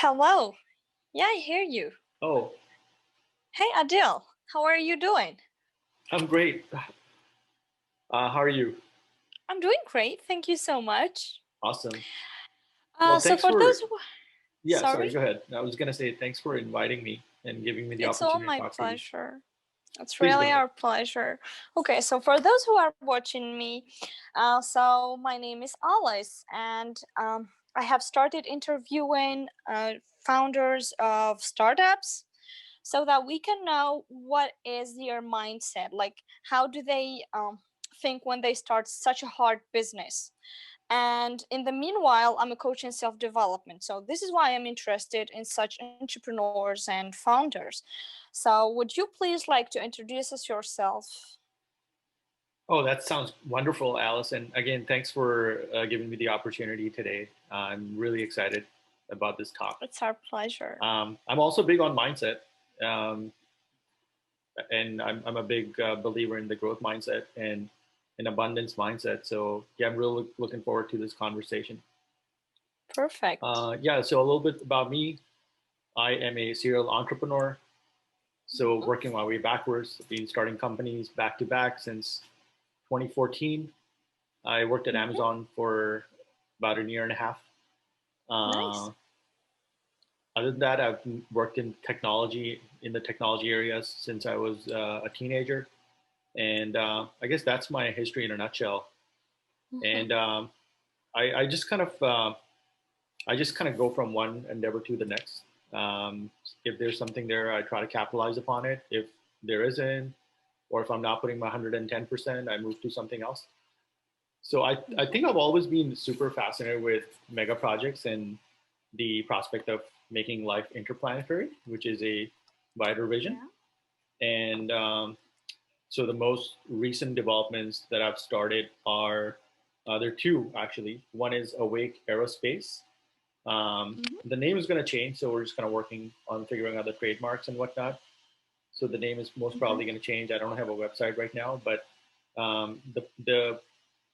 Hello. Yeah, I hear you. Oh, Hey, Adil. How are you doing? I'm great. How are you? I'm doing great. Thank you so much. Awesome. Well, So thanks for those for, who, yeah, sorry, sorry, go ahead. I was going to say thanks for inviting me and giving me the it's all opportunity to my talk to you. pleasure. It's Please go really ahead. our pleasure. Okay, so for those who are watching me, so my name is Alice, and I have started interviewing founders of startups so that we can know what is their mindset, like how do they think when they start such a hard business. And in the meanwhile, I'm a coach in self development. So, this is why I'm interested in such entrepreneurs and founders. So, would you please like to introduce us yourself? Oh, that sounds wonderful, Alice. And again, thanks for giving me the opportunity today. I'm really excited about this talk. It's our pleasure. I'm also big on mindset, um, and I'm a big believer in the growth mindset and an abundance mindset. So, yeah, I'm really looking forward to this conversation. Perfect. Yeah, so a little bit about me. I am a serial entrepreneur. So Mhm. working my way backwards, I've been starting companies back to back since 2014. I worked at Mhm. Amazon for about a year and a half. Uh, Nice. Other than that, I've worked in technology in the technology areas since I was a teenager, and I guess that's my history in a nutshell. Mhm. And I just kind of I just kind of go from one endeavor to the next. Um, if there's something there, I try to capitalize upon it. If there isn't, or if I'm not putting my 110%, I move to something else. So I Mhm. think I've always been super fascinated with mega projects and the prospect of making life interplanetary, which is a wider vision. Yeah. And so the most recent developments that I've started are there are two actually. One is Awake Aerospace. Mhm. The name is going to change, so we're just kind of working on figuring out the trademarks and whatnot. So the name is most Mhm. probably going to change. I don't have a website right now, but the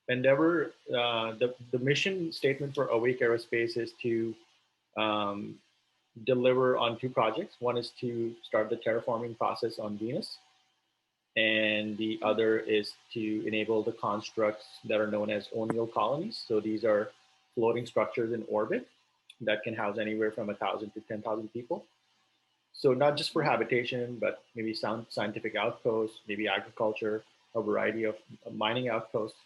endeavor, the mission statement for Awake Aerospace is to um, deliver on two projects. One is to start the terraforming process on Venus, and the other is to enable the constructs that are known as O'Neill colonies. So these are floating structures in orbit that can house anywhere from 1,000 to 10,000 people. So not just for Mhm. habitation, but maybe some scientific outposts, maybe agriculture, a variety of mining outposts.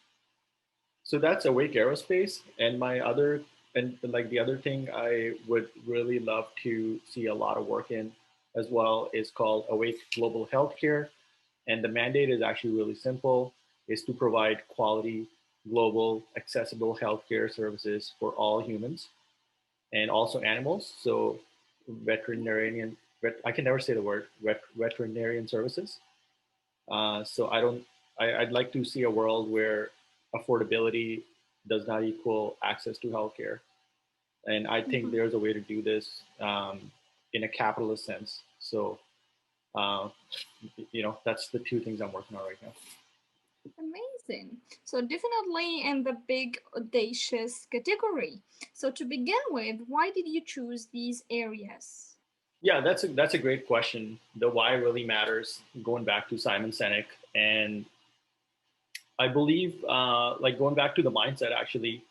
So that's Awake Aerospace. And my other, and like the other thing I would really love to see a lot of work in as well is called Awake Global Healthcare. And the mandate is actually really simple, is to provide quality, global, accessible healthcare services for all humans and also animals. So veterinarian, I can never say the word, veterinarian services. So I'd like to see a world where affordability does not equal access to healthcare. And I think Mhm. there's a way to do this in a capitalist sense. So, uh, that's the two things I'm working on right now. Amazing. So definitely in the big audacious category. So to begin with, why did you choose these areas? Yeah, that's a great question. The why really matters. Going back to Simon Sinek, and I believe, like going back to the mindset, actually,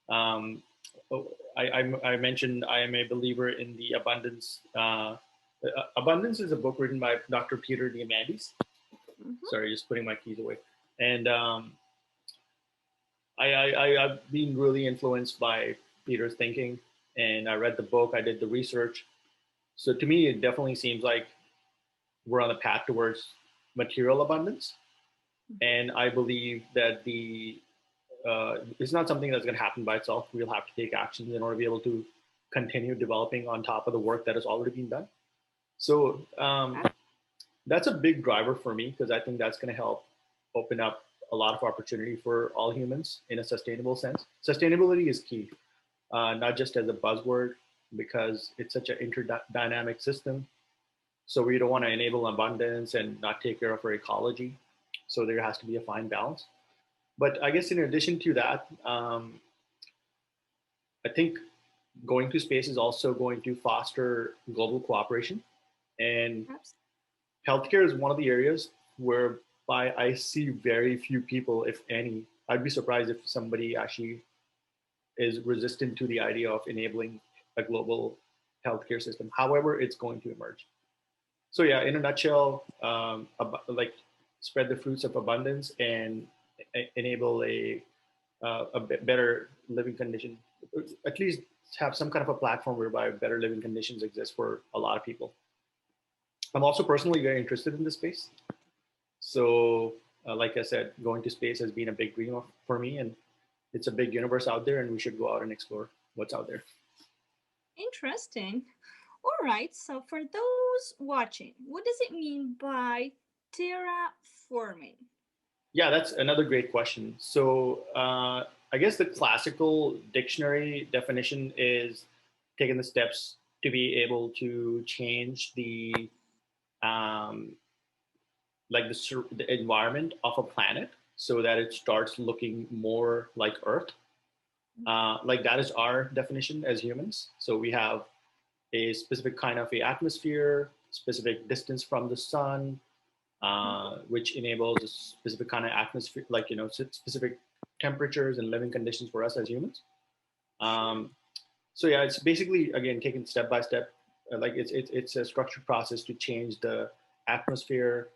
um, I mentioned I am a believer in the abundance. Abundance is a book written by Dr. Peter Diamandis. Mhm. Sorry, just putting my keys away. And I've been really influenced by Peter's thinking, and I read the book. I did the research. So to me, it definitely seems like we're on the path towards material abundance. Mhm. And I believe that it's not something that's going to happen by itself. We'll have to take actions in order to be able to continue developing on top of the work that has already been done. So Yeah. that's a big driver for me because I think that's going to help open up a lot of opportunity for all humans in a sustainable sense. Sustainability is key, not just as a buzzword because it's such an interdynamic system. So we don't want to enable abundance and not take care of our ecology. So there has to be a fine balance. But I guess in addition to that, I think going to space is also going to foster global cooperation. And Abs- healthcare is one of the areas whereby I see very few people, if any. I'd be surprised if somebody actually is resistant to the idea of enabling a global healthcare system. However, it's going to emerge. So yeah, in a nutshell, like spread the fruits of abundance and enable a better living condition. At least have some kind of a platform whereby better living conditions exist for a lot of people. I'm also personally very interested in this space. So, like I said, going to space has been a big dream for me, and it's a big universe out there, and we should go out and explore what's out there. Interesting. All right. So for those watching, what does it mean by terraforming? Yeah, that's another great question. So, I guess the classical dictionary definition is taking the steps to be able to change um, the environment of a planet so that it starts looking more like Earth. Like that is our definition as humans. So we have a specific kind of a atmosphere, specific distance from the sun, which enables a specific kind of atmosphere, like specific temperatures and living conditions for us as humans. Sure. Um, so yeah, it's basically again taken step by step. Like it's a structured process to change the atmosphere,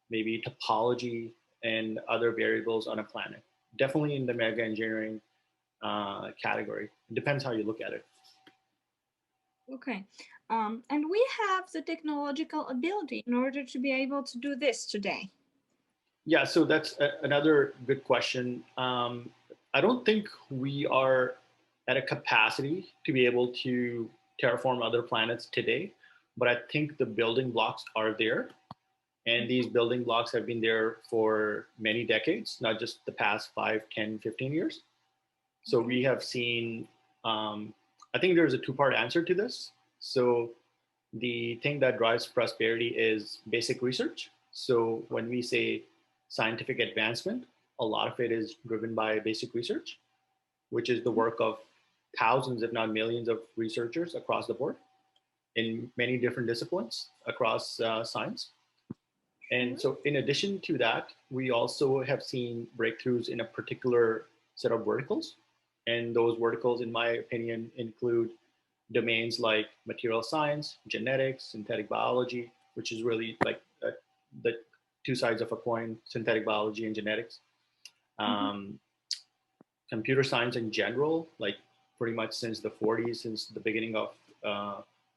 maybe topology and other variables on a planet. Definitely in the mega engineering category. It depends how you look at it. Okay. And we have the technological ability in order to be able to do this today. Yeah, so that's another good question. I don't think we are at a capacity to be able to terraform other planets today, but I think the building blocks are there. And these Mhm. building blocks have been there for many decades, not just the past 5, 10, 15 years. So Okay. we have seen, I think there's a two-part answer to this. So the thing that drives prosperity is basic research. So when we say scientific advancement, a lot of it is driven by basic research, which is the work of thousands, if not millions, of researchers across the board in many different disciplines across science. And Sure. so, in addition to that, we also have seen breakthroughs in a particular set of verticals. And those verticals, in my opinion, include domains like material science, genetics, synthetic biology, which is really like the two sides of a coin, synthetic biology and genetics. Mhm. Um, Computer science in general, like pretty much since the 40s, since the beginning of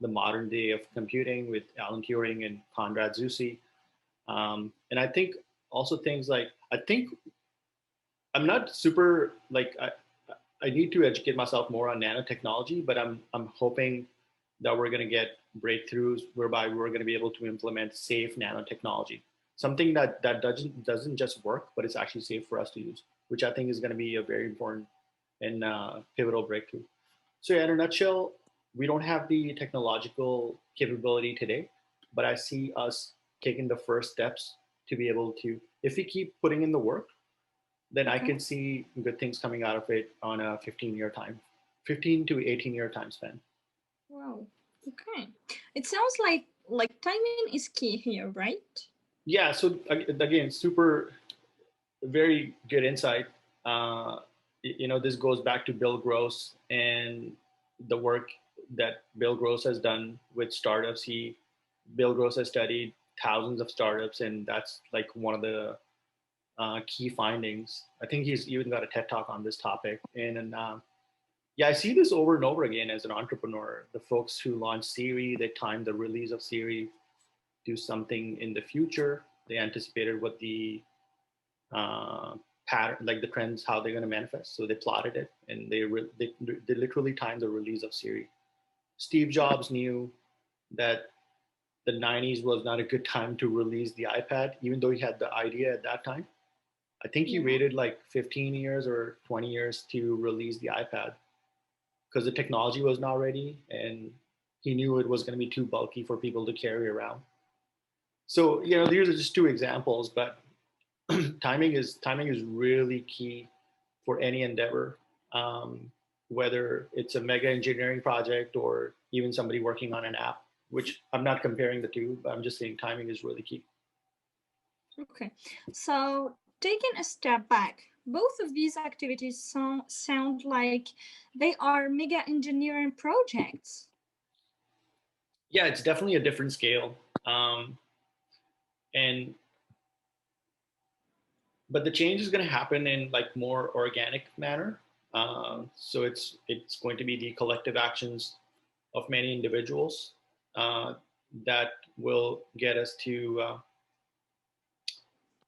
the modern day of computing with Alan Turing and Konrad Zuse. And I think also things like, I think I'm not super like, I need to educate myself more on nanotechnology, but I'm hoping that we're going to get breakthroughs whereby we're going to be able to implement safe nanotechnology, something that doesn't just work, but it's actually safe for us to use, which I think is going to be a very important and pivotal breakthrough. So yeah, in a nutshell, we don't have the technological capability today, but I see us taking the first steps to be able to, if we keep putting in the work, then I Okay. can see good things coming out of it on a 15 to 18-year time span. Wow. Okay. It sounds like timing is key here, right? Yeah. So again, super, very good insight. Uh, this goes back to Bill Gross and the work that Bill Gross has done with startups. Bill Gross has studied thousands of startups, and that's like one of the key findings. I think he's even got a TED talk on this topic. And yeah, I see this over and over again as an entrepreneur. The folks who launch Siri, they timed the release of Siri to something in the future. They anticipated what the uh, pattern, like the trends, how they're going to manifest. So they plotted it, and they literally timed the release of Siri. Steve Jobs knew that the 90s was not a good time to release the iPad, even though he had the idea at that time. I think he Yeah. waited like 15 years or 20 years to release the iPad because the technology was not ready and he knew it was going to be too bulky for people to carry around. So, these are just two examples, but timing is really key for any endeavor. Um, whether it's a mega engineering project or even somebody working on an app, which I'm not comparing the two, but I'm just saying timing is really key. Okay, so taking a step back, both of these activities sound like they are mega engineering projects. Yeah, it's definitely a different scale. And but the change is going to happen in like more organic manner. So it's going to be the collective actions of many individuals uh, that will get us to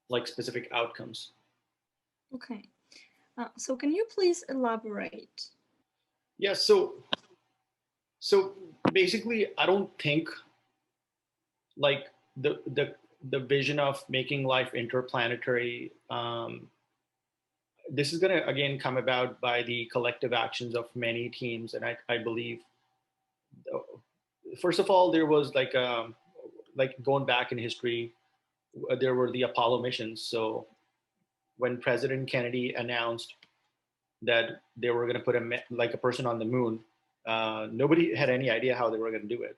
like specific outcomes. Okay, so can you please elaborate? Yeah. So basically, I don't think like the vision of making life interplanetary. This is going to again come about by the collective actions of many teams, and I believe first of all there was like going back in history, there were the Apollo missions. So when President Kennedy announced that they were going to put like a person on the moon, nobody had any idea how they were going to do it.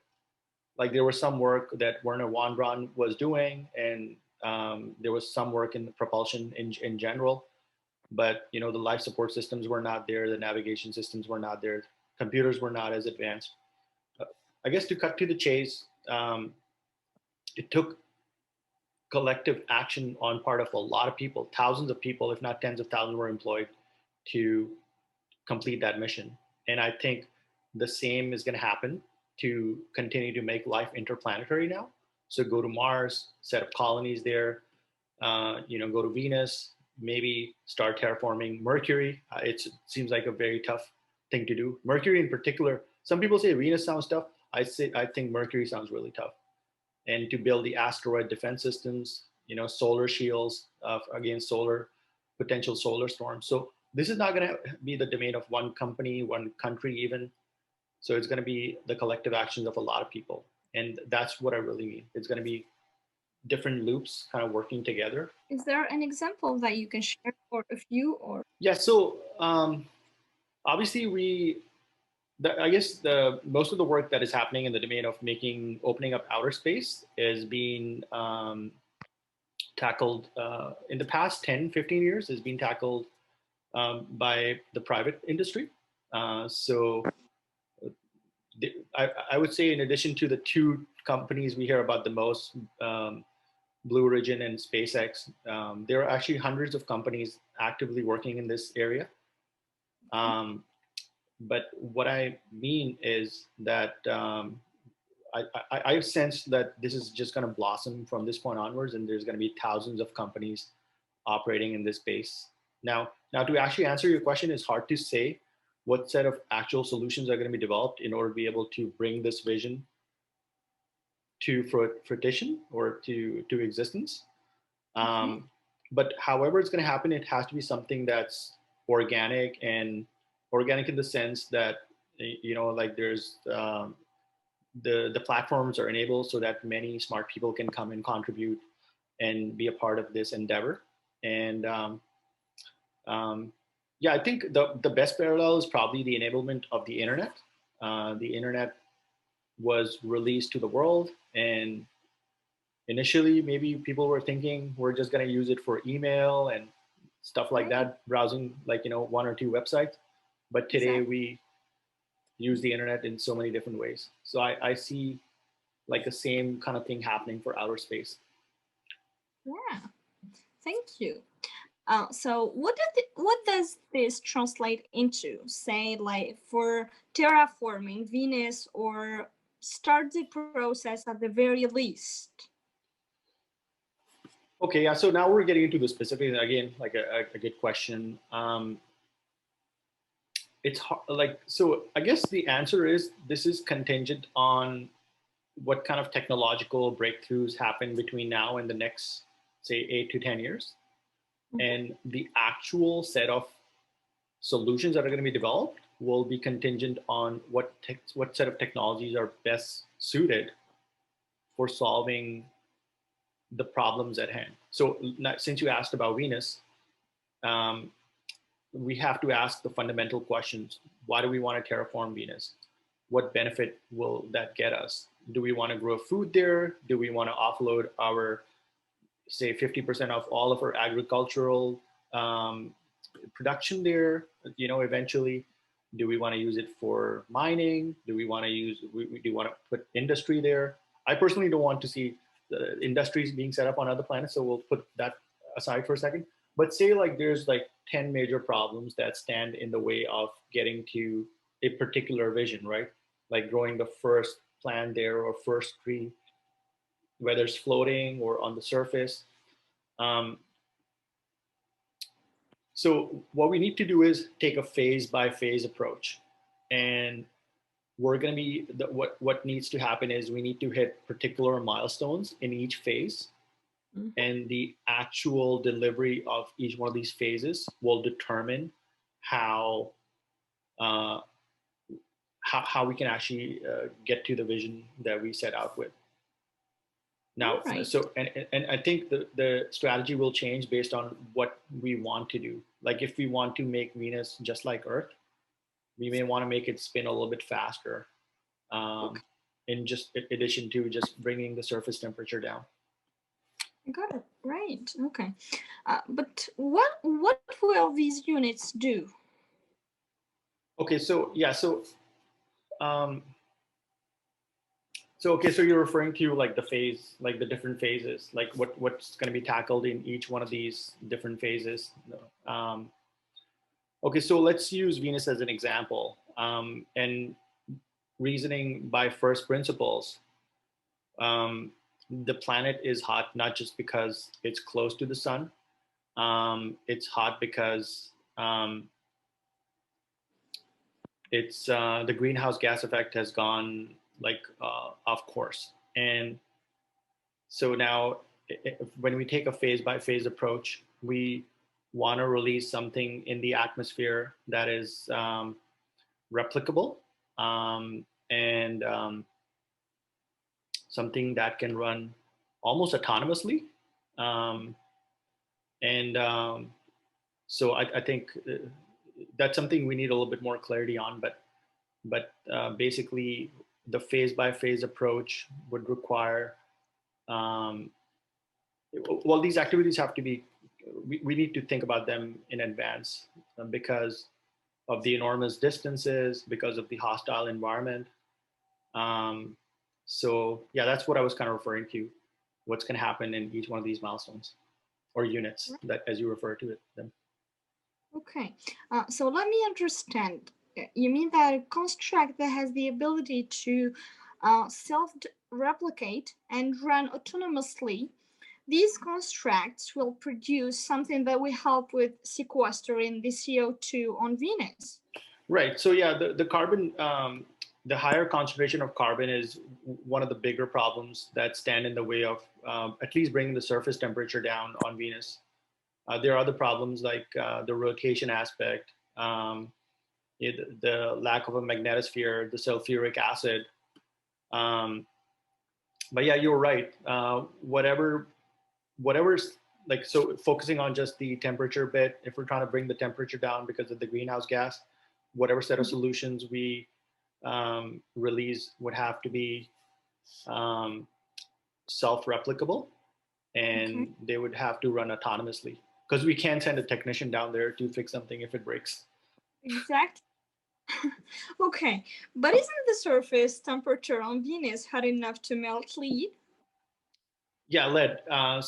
Like there was some work that Werner von Braun was doing, and there was some work in propulsion in general. But you know, the life support systems were not there, the navigation systems were not there, computers were not as advanced. Uh, I guess to cut to the chase, it took collective action on part of a lot of people. Thousands of people, if not tens of thousands, were employed to complete that mission. And I think the same is going to happen to continue to make life interplanetary now. So go to Mars, set up colonies there, go to Venus, maybe start terraforming Mercury. It seems like a very tough thing to do. Mercury in particular, some people say Venus sounds tough. I think Mercury sounds really tough. And to build the asteroid defense systems, solar shields against potential solar storms. So this is not going to be the domain of one company, one country even. So it's going to be the collective actions of a lot of people. And that's what I really mean. It's going to be different loops kind of working together. Is there an example that you can share for a few or? Yeah. So obviously I guess the most of the work that is happening in the domain of opening up outer space is being tackled in the past 10, 15 years, has been tackled by the private industry. So I would say in addition to the two companies we hear about the most, Blue Origin and SpaceX, there are actually hundreds of companies actively working in this area. But what I mean is that I sense that this is just going to blossom from this point onwards, and there's going to be thousands of companies operating in this space. Now to actually answer your question, it's hard to say what set of actual solutions are going to be developed in order to be able to bring this vision to fruition or to existence. Okay. But however it's going to happen, it has to be something that's organic, and organic in the sense that like there's the platforms are enabled so that many smart people can come and contribute and be a part of this endeavor. And yeah, I think the best parallel is probably the enablement of the internet. The internet was released to the world, and initially maybe people were thinking we're just going to use it for email and stuff like that, browsing like one or two websites. But today we use the internet in so many different ways. So I see like the same kind of thing happening for outer space. Yeah, thank you. So what does this translate into? Say, like for terraforming Venus, or start the process at the very least. Okay, yeah. So now we're getting into the specifics again, like a good question. It's hard, like, so I guess the answer is this is contingent on what kind of technological breakthroughs happen between now and the next, say, 8 to 10 years, and the actual set of solutions that are going to be developed will be contingent on what set of technologies are best suited for solving the problems at hand. So since you asked about Venus, um, we have to ask the fundamental questions. Why do we want to terraform Venus? What benefit will that get us? Do we want to grow food there? Do we want to offload our, say, 50% of all of our agricultural um, production there, eventually? Do we want to use it for mining? Do we want to do want to put industry there? I personally don't want to see the industries being set up on other planets, so we'll put that aside for a second. But say like there's like 10 major problems that stand in the way of getting to a particular vision, right? Like growing the first plant there or first tree, whether it's floating or on the surface. Um, so what we need to do is take a phase by phase approach, and we're going to be what needs to happen is we need to hit particular milestones in each phase, and the actual delivery of each one of these phases will determine how uh, how we can actually get to the vision that we set out with. All Now, right. so and I think the strategy will change based on what we want to do. Like if we want to make Venus just like Earth, we may want to make it spin a little bit faster, um, Okay. in just addition to just bringing the surface temperature down. Got it. Right. Okay. But what will these units do? Okay, so yeah, um, so okay, so you're referring to like the phase, like the different phases, like what's going to be tackled in each one of these different phases. Um, okay, so let's use Venus as an example, and reasoning by first principles. Um, the planet is hot not just because it's close to the sun. It's hot because it's the greenhouse gas effect has gone like off course, and so now when we take a phase by phase approach, we want to release something in the atmosphere that is replicable, and something that can run almost autonomously. Um, and so I think that's something we need a little bit more clarity on. But basically, the phase by phase approach would require, um, well, these activities have to be, we need to think about them in advance, because of the enormous distances, because of the hostile environment. Um, so yeah, that's what I was kind of referring to. What's going to happen in each one of these milestones or units, that as you refer to it them. Okay. So let me understand. You mean that a construct that has the ability to self-replicate and run autonomously, these constructs will produce something that will help with sequestering the CO2 on Venus. Right. So yeah, the carbon, the higher concentration of carbon is one of the bigger problems that stand in the way of at least bringing the surface temperature down on Venus. There are other problems like the rotation aspect, the lack of a magnetosphere, the sulfuric acid. Um, but yeah, you're right. Whatever's like, so focusing on just the temperature bit, if we're trying to bring the temperature down because of the greenhouse gas, whatever set of solutions we release would have to be um, self-replicable, Okay. and they would have to run autonomously because we can't send a technician down there to fix something if it breaks. Exactly. Okay. But isn't the surface temperature on Venus hot enough to melt lead? Yeah, lead. Yeah,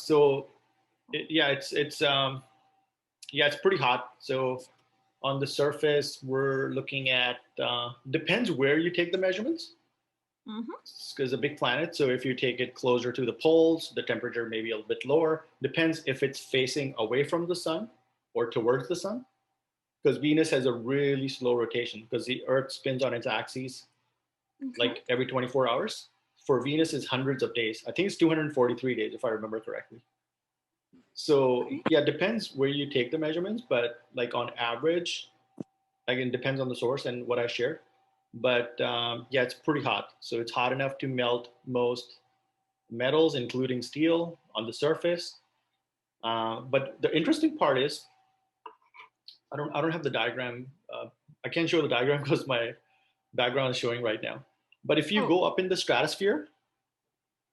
yeah, it's pretty hot. So on the surface, we're looking at depends where you take the measurements, Mm-hmm. because a big planet. So if you take it closer to the poles, the temperature may be a little bit lower. Depends if it's facing away from the sun or towards the sun, because Venus has a really slow rotation because the Earth spins on its axis Okay. like every 24 hours. For Venus, it's hundreds of days. I think it's 243 days if I remember correctly. So Okay. yeah, depends where you take the measurements, but like on average, again, depends on the source and what I shared. But yeah, it's pretty hot. So it's hot enough to melt most metals, including steel, on the surface. But the interesting part is I don't have the diagram. I can't show the diagram because my background is showing right now. But if you Oh, go up in the stratosphere,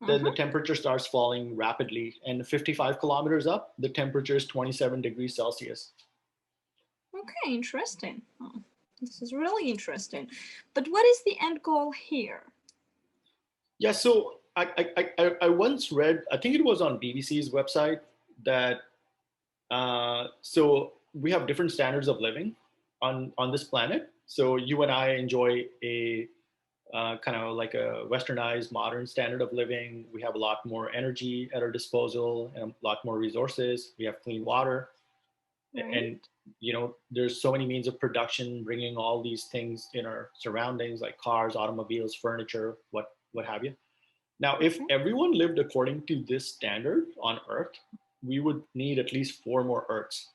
then the uh-huh. temperature starts falling rapidly. And 55 kilometers up, the temperature is 27 degrees Celsius. Okay, interesting. Oh, this is really interesting. But what is the end goal here? Yeah, so I once read, I think it was on BBC's website, that so we have different standards of living on this planet. So you and I enjoy a kind of like a westernized modern standard of living. We have a lot more energy at our disposal and a lot more resources. We have clean water, Right? and there's so many means of production bringing all these things in our surroundings, like cars, automobiles, furniture, what have you. Now, if Okay. everyone lived according to this standard on Earth, we would need at least 4 more Earths.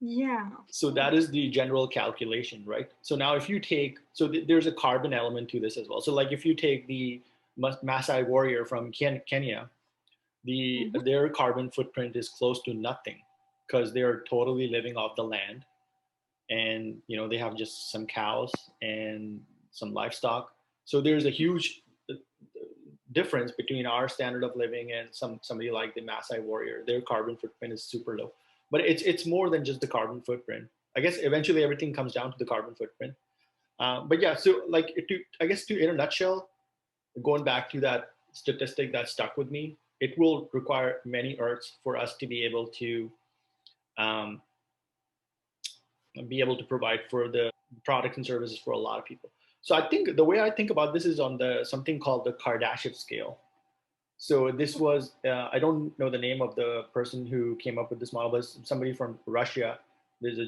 Yeah, of So that course. is the general calculation, right? So now if you take, so there's a carbon element to this as well. So like if you take the Maasai warrior from Kenya, Mm-hmm. their carbon footprint is close to nothing because they're totally living off the land, and they have just some cows and some livestock. So there's a huge difference between our standard of living and somebody like the Maasai warrior. Their carbon footprint is super low, but it's more than just the carbon footprint. I guess eventually everything comes down to the carbon footprint. But yeah, so like I guess in a nutshell, going back to that statistic that stuck with me, it will require many Earths for us to um, be able to provide for the products and services for a lot of people. So I think the way I think about this is on the something called the Kardashian scale. So this was I don't know the name of the person who came up with this model, but somebody from Russia. There's a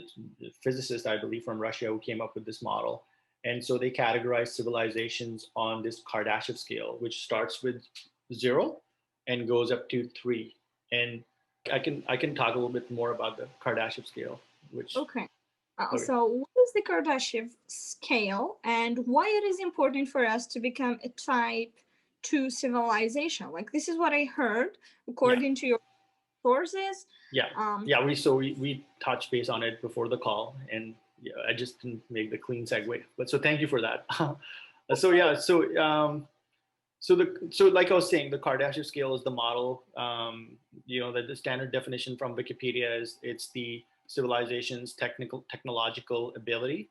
physicist, I believe, from Russia who came up with this model. And so they categorize civilizations on this Kardashian scale, which starts with 0 and goes up to 3. And I can talk a little bit more about the Kardashian scale, which Okay. okay. So, what is the Kardashev scale and why it is important for us to become a type 2 civilization? Like, this is what I heard Yeah. according to your sources. Yeah, Um, yeah. We touched base on it before the call, and yeah, I just didn't make the clean segue. But so thank you for that. So okay. yeah, so like I was saying, the Kardashian scale is the model. The standard definition from Wikipedia is it's the civilization's technological ability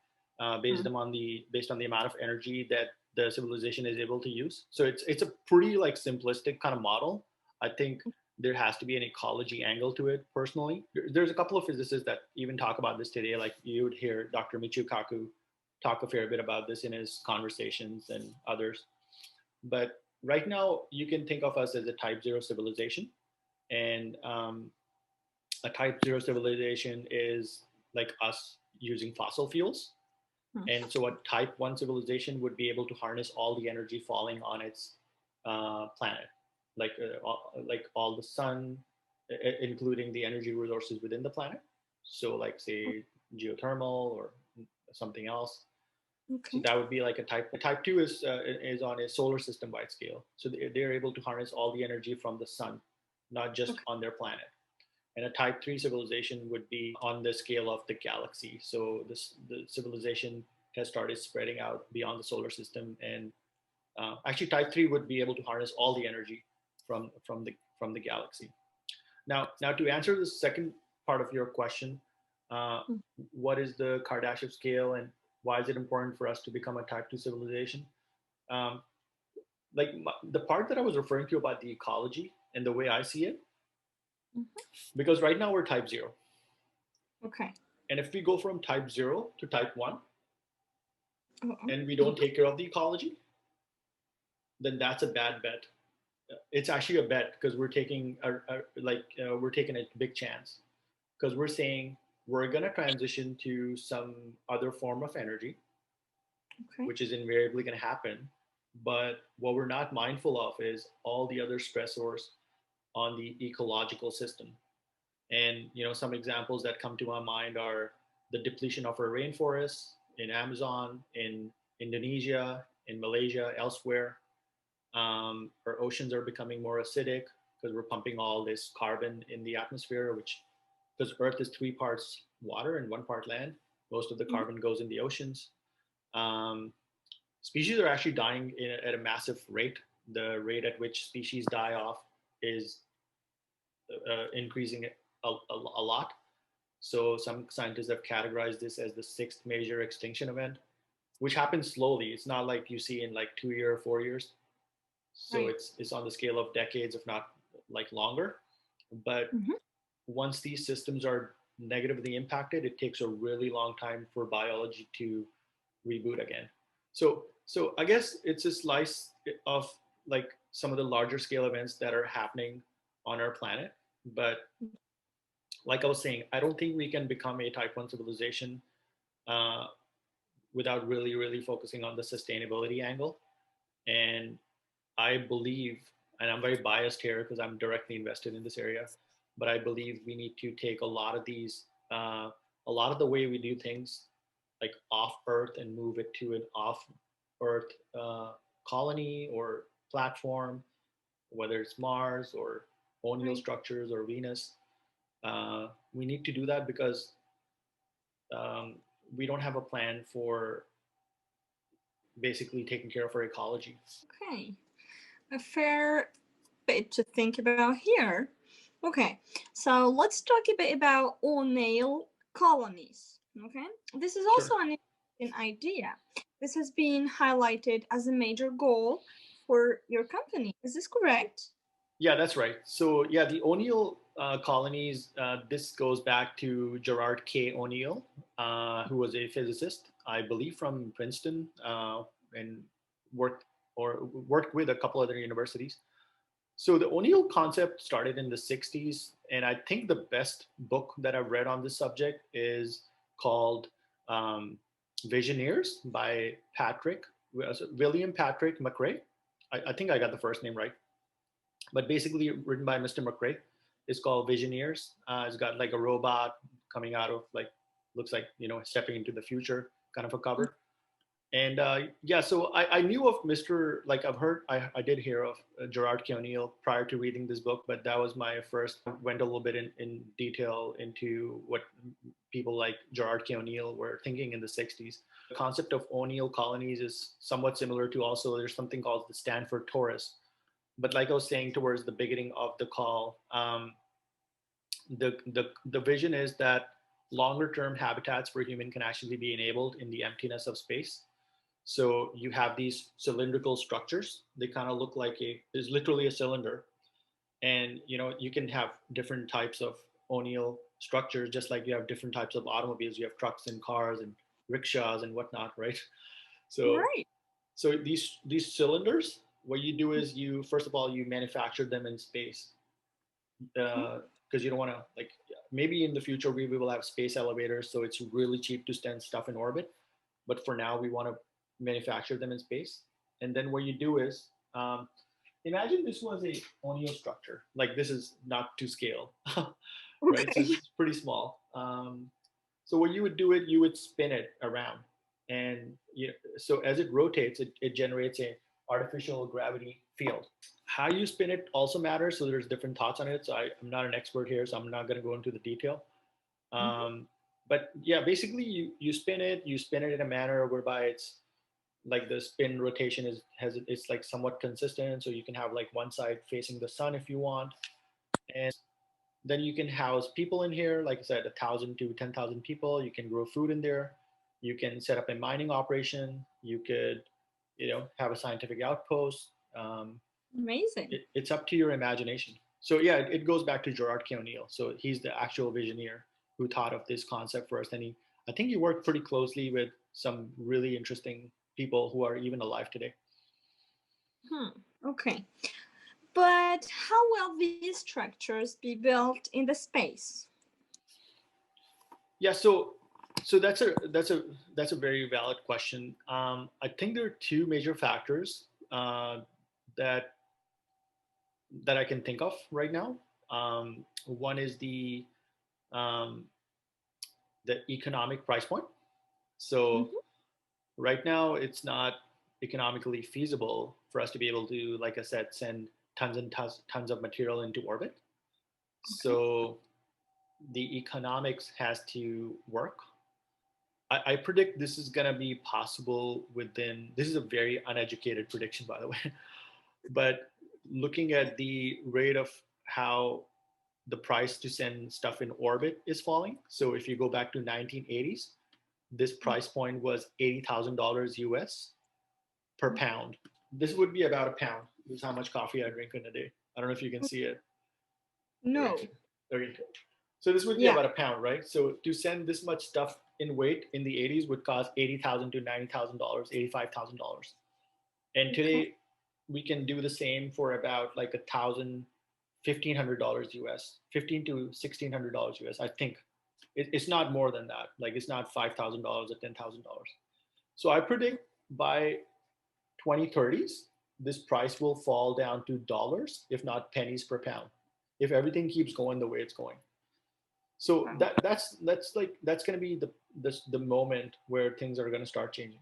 based on the amount of energy that the civilization is able to use. So it's a pretty like simplistic kind of model. I think there has to be an ecology angle to it. Personally, there's a couple of physicists that even talk about this today. Like you would hear Dr. Michio Kaku talk a fair bit about this in his conversations and others. But right now, you can think of us as a type 0 civilization. And a type 0 civilization is like us using fossil fuels. And so a type 1 civilization would be able to harness all the energy falling on its planet, like all the sun, including the energy resources within the planet. So like say geothermal or something else. So Okay. that would be like a type two is on a solar system wide scale. So they're able to harness all the energy from the sun, not just Okay. on their planet. And a type 3 civilization would be on the scale of the galaxy. So the civilization has started spreading out beyond the solar system, and actually type 3 would be able to harness all the energy from the galaxy. Now to answer the second part of your question, uh, what is the Kardashev scale and why is it important for us to become a type 2 civilization? Um, the part that I was referring to about the ecology and the way I see it, Mhm. because right now we're type 0. Okay. And if we go from type 0 to type 1 and we don't Mhm. take care of the ecology, then that's a bad bet. It's actually a bet because we're taking a big chance because we're saying we're going to transition to some other form of energy, Okay. which is invariably going to happen. But what we're not mindful of is all the other stressors on the ecological system. And some examples that come to my mind are the depletion of our rainforests in Amazon, in Indonesia, in Malaysia, elsewhere. Our oceans are becoming more acidic because we're pumping all this carbon in the atmosphere, which because Earth is 3 parts water and 1 part land. Most of the Mhm. carbon goes in the oceans. Um, Species are actually dying at a massive rate. The rate at which species die off is increasing a lot. So some scientists have categorized this as the sixth major extinction event, which happens slowly. It's not like you see in like 2 year or 4 years. So Right. it's on the scale of decades, if not like longer. But Mhm. once these systems are negatively impacted, it takes a really long time for biology to reboot again. So I guess it's a slice of like some of the larger scale events that are happening on our planet. But like I was saying, I don't think we can become a type 1 civilization uh, without really focusing on the sustainability angle. And I believe, and I'm very biased here because I'm directly invested in this area, but I believe we need to take a lot of these, a lot of the way we do things, like off Earth, and move it to an off Earth colony or platform, whether it's Mars or O'Neill Right. structures or Venus. We need to do that because um, we don't have a plan for basically taking care of our ecology. Okay. A fair bit to think about here. Okay, so let's talk a bit about O'Neill colonies. Okay, this is Sure. also an interesting idea. This has been highlighted as a major goal for your company. Is this correct? Yeah, that's right. So yeah, the O'Neill colonies. This goes back to Gerard K. O'Neill, who was a physicist, I believe, from Princeton, and worked worked with a couple other universities. So the O'Neill concept started in the '60s, and I think the best book that I've read on this subject is called um, Visioneers by William Patrick McRae. I think I got the first name right, but basically written by Mr. McRae. It's called Visioneers. It's got like a robot coming out of like looks like stepping into the future kind of a cover. And yeah, so I knew of Mr. Like I did hear of Gerard K. O'Neill prior to reading this book, but that was my first went a little bit in detail into what people like Gerard K. O'Neill were thinking in the '60s. The concept of O'Neill colonies is somewhat similar to also there's something called the Stanford Torus. But like I was saying towards the beginning of the call, the vision is that longer term habitats for human can actually be enabled in the emptiness of space. So you have these cylindrical structures. They kind of look like is literally a cylinder, and you can have different types of O'Neill structures, just like you have different types of automobiles. You have trucks and cars and rickshaws and whatnot, right? So Right. so these cylinders, what you do is you first of all you manufacture them in space because you don't want to like maybe in the future we will have space elevators, so it's really cheap to send stuff in orbit. But for now, we want to manufacture them in space. And then what you do is imagine this was a O'Neill structure. Like this is not to scale, right? So Okay. it's pretty small. So what you would do it, you would spin it around, and so as it rotates, it generates a artificial gravity field. How you spin it also matters. So there's different thoughts on it. So I'm not an expert here, so I'm not going to go into the detail. Mhm. But yeah, basically you spin it in a manner whereby it's like the spin rotation it's like somewhat consistent. So you can have like one side facing the sun if you want, and then you can house people in here. Like I said, 1,000 to 10,000 people. You can grow food in there. You can set up a mining operation. You could, have a scientific outpost. Amazing. It's up to your imagination. So yeah, it goes back to Gerard K. O'Neill. So he's the actual visioneer who thought of this concept first, and I think he worked pretty closely with some really interesting people who are even alive today. Hmm. Okay. But how will these structures be built in the space? Yeah, so that's a very valid question. I think there are two major factors that that I can think of right now. One is um, the economic price point. So Mhm. right now, it's not economically feasible for us to be able to, like I said, send tons and tons of material into orbit. Okay. So the economics has to work. I predict this is going to be possible within, this is a very uneducated prediction, by the way, but looking at the rate of how the price to send stuff in orbit is falling. So if you go back to 1980s, this price point was $80,000 US per pound. This would be about a pound. This is how much coffee I drink in a day. I don't know if you can see it. No. Okay. Okay. So this would be Yeah. about a pound, right? So to send this much stuff in weight in the 80s would cost $80,000 to $90,000, $85,000. And Okay. today we can do the same for about like $1,500 US, $1,500 to $1,600 US. I think it's not more than that. Like it's not $5,000 or $10,000. So I predict by 2030s, this price will fall down to dollars, if not pennies per pound, if everything keeps going the way it's going. So Wow. that's going to be the moment where things are going to start changing.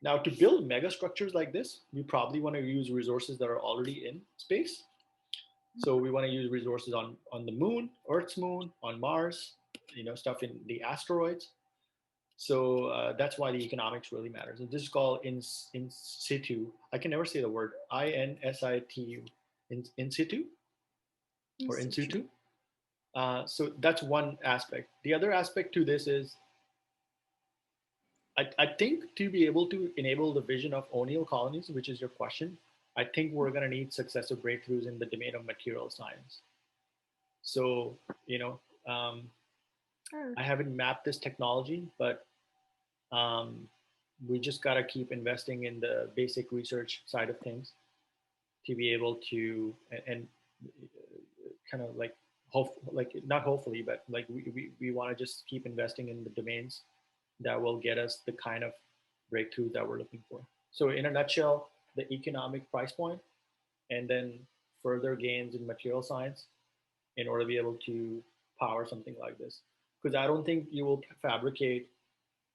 Now, to build mega structures like this, we probably want to use resources that are already in space. So we want to use resources on the moon, Earth's moon, on Mars, stuff in the asteroids. So that's why the economics really matters. And this is called in situ. I can never say the word INSITU, in situ or in Institute. situ. So that's one aspect. The other aspect to this is I think to be able to enable the vision of O'Neill colonies, which is your question, I think we're going to need successive breakthroughs in the domain of material science. So, um, Sure. I haven't mapped this technology, but um, we just got to keep investing in the basic research side of things to be able to, and kind of like, not hopefully, but like we want to just keep investing in the domains that will get us the kind of breakthrough that we're looking for. So, in a nutshell, the economic price point, and then further gains in material science in order to be able to power something like this. Because I don't think you will fabricate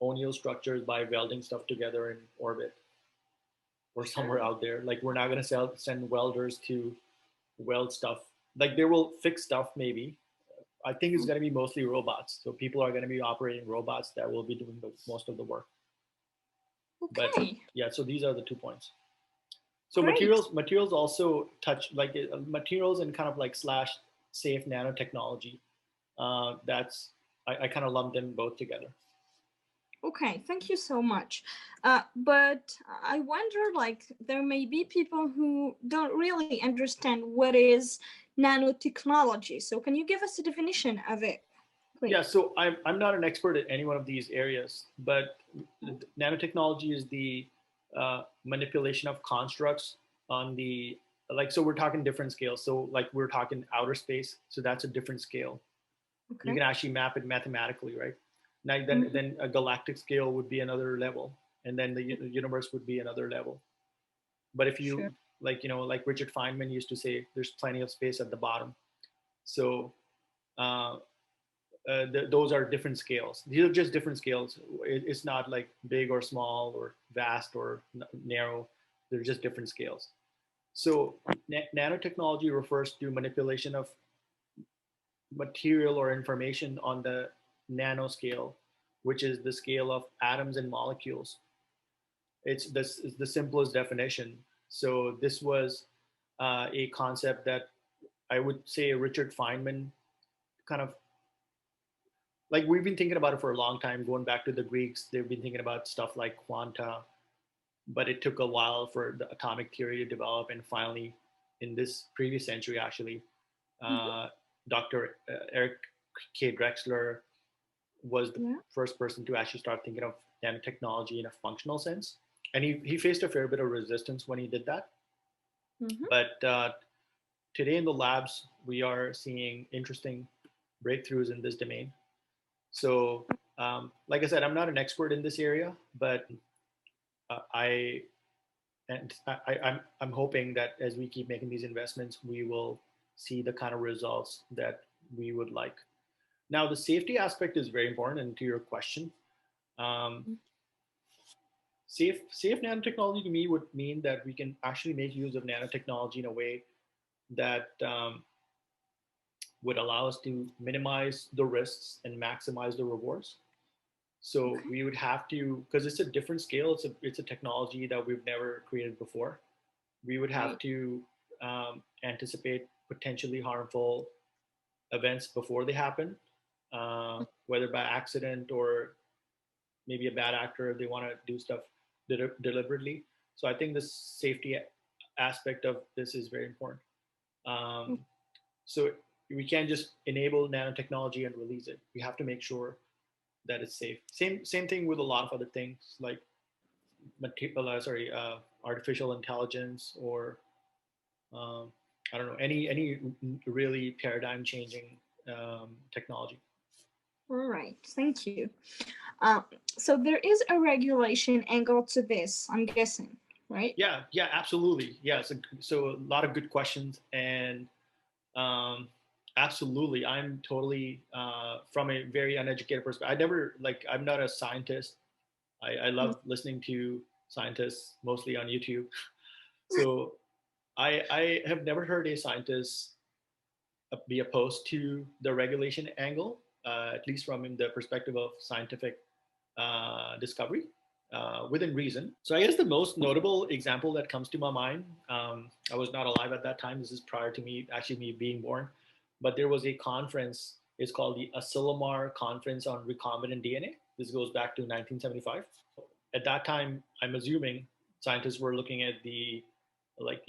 O'Neill structures by welding stuff together in orbit or somewhere Sure. out there. Like, we're not going to send welders to weld stuff. Like, they will fix stuff maybe. I think it's going to be mostly robots. So people are going to be operating robots that will be doing most of the work. But Okay. yeah, so these are the 2 points. So Great. materials also touch like materials and kind of like slash safe nanotechnology. That's I kind of lump them both together. Okay, thank you so much. But I wonder, like, there may be people who don't really understand what is nanotechnology. So, can you give us a definition of it, Yeah, please? so I'm not an expert at any one of these areas, but nanotechnology is the manipulation of constructs on the, like, so we're talking different scales. So like we're talking outer space, so that's a different scale. You Okay. can actually map it mathematically, right? Now Mm-hmm. then a galactic scale would be another level, and then the universe would be another level. But if you Sure. like Richard Feynman used to say, there's plenty of space at the bottom. So uh, those are different scales. These are just different scales. It's not like big or small or vast or narrow. They're just different scales. So nanotechnology refers to manipulation of material or information on the nanoscale, which is the scale of atoms and molecules. It's the simplest definition. So this was a concept that I would say Richard Feynman kind of, like, we've been thinking about it for a long time, going back to the Greeks. They've been thinking about stuff like quanta, but it took a while for the atomic theory to develop. And finally, in this previous century, actually, Mm-hmm. uh, Dr. Eric K. Drexler was the Yeah. first person to actually start thinking of nanotechnology in a functional sense. And he faced a fair bit of resistance when he did that. Mm-hmm. But today in the labs, we are seeing interesting breakthroughs in this domain. So, like I said, I'm not an expert in this area, but I and I'm hoping that as we keep making these investments, we will see the kind of results that we would like. Now, the safety aspect is very important. And to your question, um, safe nanotechnology to me would mean that we can actually make use of nanotechnology in a way that would allow us to minimize the risks and maximize the rewards. So Okay. we would have to, because it's a different scale, it's a technology that we've never created before. We would have Right. to anticipate potentially harmful events before they happen, whether by accident or maybe a bad actor if they want to do stuff deliberately. So I think the safety aspect of this is very important. Um, so we can't just enable nanotechnology and release it. We have to make sure that it's safe. Same thing with a lot of other things like artificial intelligence or I don't know any really paradigm changing technology. All right. Thank you. Uh, so there is a regulation angle to this, I'm guessing, right? Yeah, absolutely. Yeah, so a lot of good questions, and um, absolutely, I'm totally from a very uneducated perspective. I'm not a scientist. I Mm. love listening to scientists mostly on YouTube. So I have never heard a scientist be opposed to the regulation angle, at least from the perspective of scientific discovery within reason. So I guess the most notable example that comes to my mind, I was not alive at that time. This is prior to me being born, but there was a conference. It's called the Asilomar Conference on Recombinant DNA. This goes back to 1975. At that time, I'm assuming scientists were looking at the like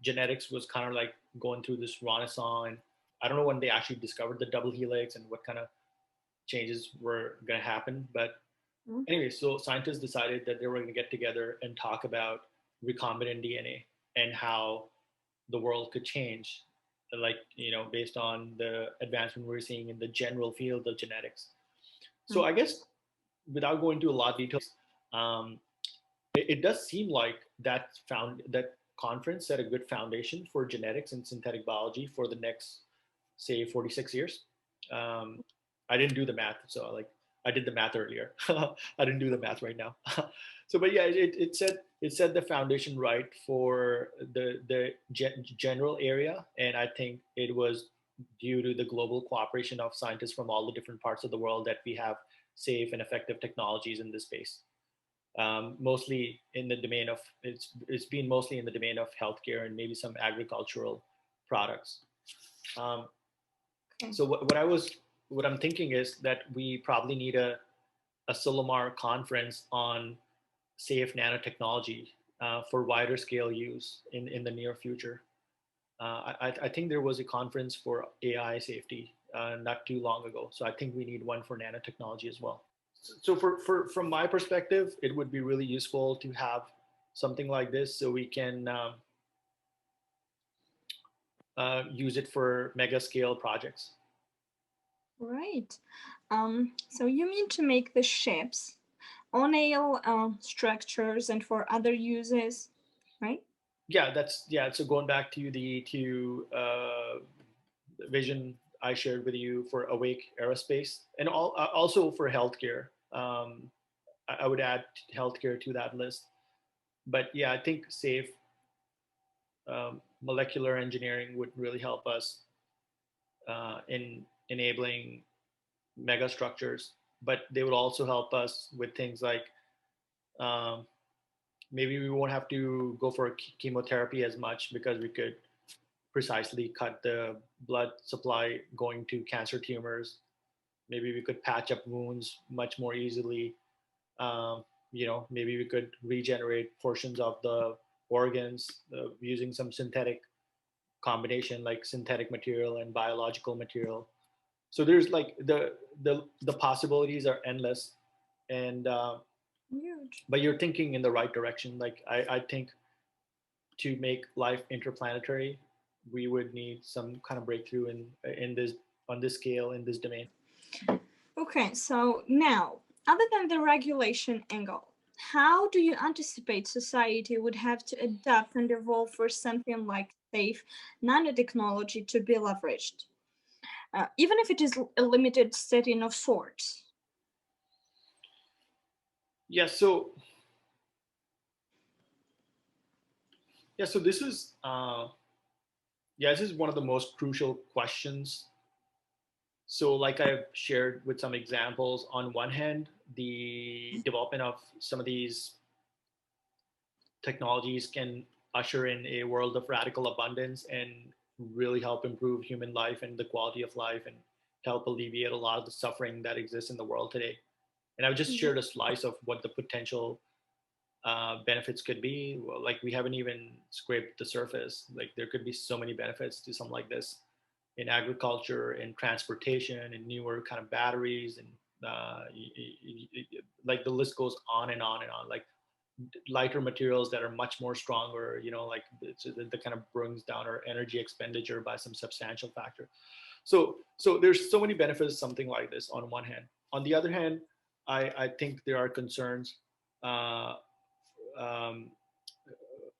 genetics was kind of like going through this renaissance. And I don't know when they actually discovered the double helix and what kind of changes were going to happen. But Mhm. anyway, so scientists decided that they were going to get together and talk about recombinant DNA and how the world could change, like based on the advancement we're seeing in the general field of genetics. So I guess without going into a lot of details, um, it does seem like that conference set a good foundation for genetics and synthetic biology for the next, say, 46 years. Um, I didn't do the math, so like I did the math earlier. I didn't do the math right now. So, but yeah, it set the foundation right for the general area, and I think it was due to the global cooperation of scientists from all the different parts of the world that we have safe and effective technologies in this space. Mostly in the domain of it's been mostly in the domain of healthcare and maybe some agricultural products. Um, Okay. so what I'm thinking is that we probably need a Silomar conference on safe nanotechnology for wider scale use in the near future. I think there was a conference for AI safety not too long ago, so I think we need one for nanotechnology as well. So from my perspective, it would be really useful to have something like this so we can use it for mega scale projects. Right. So you mean to make the ships on-nail structures and for other uses, right? Yeah. So going back to the vision I shared with you for Awake Aerospace, and also for healthcare. I would add healthcare to that list. But yeah, I think safe molecular engineering would really help us in enabling mega structures. But they would also help us with things like um, maybe we won't have to go for chemotherapy as much because we could precisely cut the blood supply going to cancer tumors. Maybe we could patch up wounds much more easily. Um, maybe we could regenerate portions of the organs using some synthetic combination, like synthetic material and biological material. So there's like the possibilities are endless, and Huge. but you're thinking in the right direction. Like I think to make life interplanetary, we would need some kind of breakthrough in this on this scale in this domain. Okay, so now, other than the regulation angle, how do you anticipate society would have to adapt and evolve for something like safe nanotechnology to be leveraged, even if it is a limited setting of sorts? Yeah. So this is one of the most crucial questions So, like I've shared with some examples, on one hand, the development of some of these technologies can usher in a world of radical abundance and really help improve human life and the quality of life and help alleviate a lot of the suffering that exists in the world today. And I've just Mhm. shared a slice of what the potential benefits could be. Well, like we haven't even scraped the surface. Like there could be so many benefits to something like this in agriculture, in transportation, in newer kind of batteries, and like the list goes on and on and on. Like lighter materials that are much more stronger, like that kind of brings down our energy expenditure by some substantial factor. So there's so many benefits to something like this on one hand. On the other hand, I think there are concerns uh, um,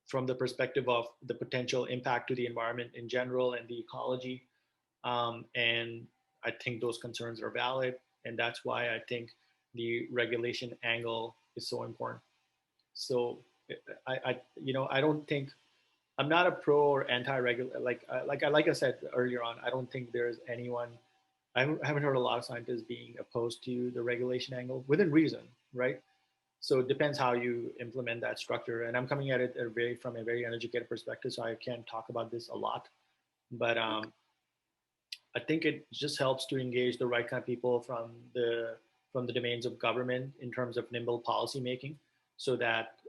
from the perspective of the potential impact to the environment in general and the ecology. And I think those concerns are valid, and that's why I think the regulation angle is so important. So I don't think I'm not a pro or anti-regular. Like I said earlier on, I don't think there's anyone. I haven't heard a lot of scientists being opposed to the regulation angle within reason, right? So it depends how you implement that structure. And I'm coming at it from a very uneducated perspective, so I can't talk about this a lot. But I think it just helps to engage the right kind of people from the domains of government in terms of nimble policy making, so that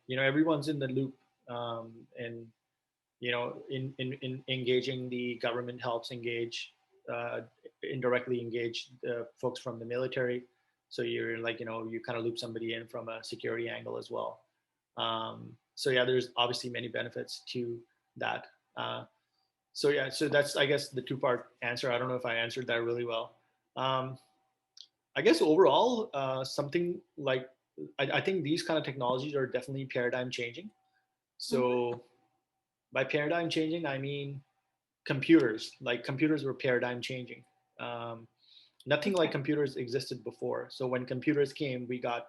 everyone's in the loop, and in engaging the government helps engage uh, indirectly engage the folks from the military. So you're like you kind of loop somebody in from a security angle as well. So yeah, there's obviously many benefits to that. So yeah, so that's I guess the two-part answer. I don't know if I answered that really well. Um, I guess overall, something like I think these kind of technologies are definitely paradigm changing. Mhm. So by paradigm changing, I mean computers. Like computers were paradigm changing. Um, Nothing like Okay. computers existed before. So when computers came, we got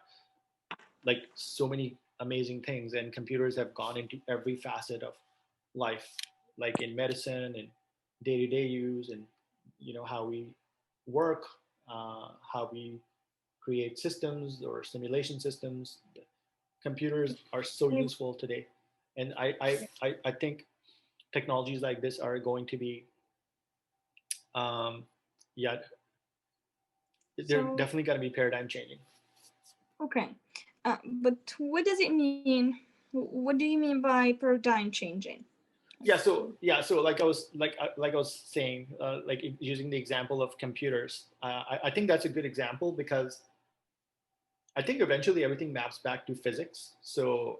like so many amazing things, and computers have gone into every facet of life, like in medicine and day-to-day use, and how we work, how we create systems or simulation systems. Computers are so Okay. useful today, and I think technologies like this are going to be um, yeah, they're So, definitely going to be paradigm changing. okay. But what does it mean? What do you mean by paradigm changing? Yeah, so like I was saying, like using the example of computers, I think that's a good example because I think eventually everything maps back to physics. So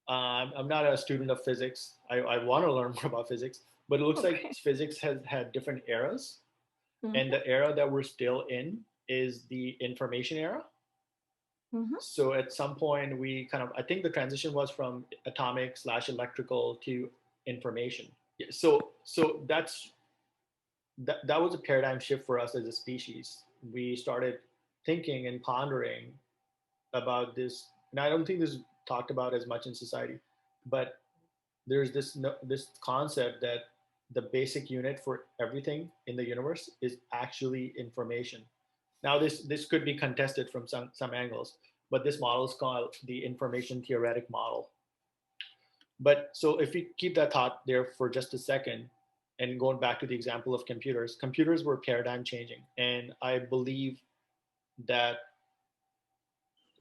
I'm not a student of physics. I want to learn more about physics, but it looks like Okay. physics has had different eras, and Mm-hmm. the era that we're still in is the information era. Mm-hmm. So at some point we kind of, I think the transition was from atomic slash electrical to information. So that was a paradigm shift for us as a species. We started thinking and pondering about this, and I don't think this is talked about as much in society, but there's this concept that the basic unit for everything in the universe is actually information. Now this could be contested from some angles, but this model is called the information theoretic model. But so if we keep that thought there for just a second, and going back to the example of computers were paradigm changing, and I believe that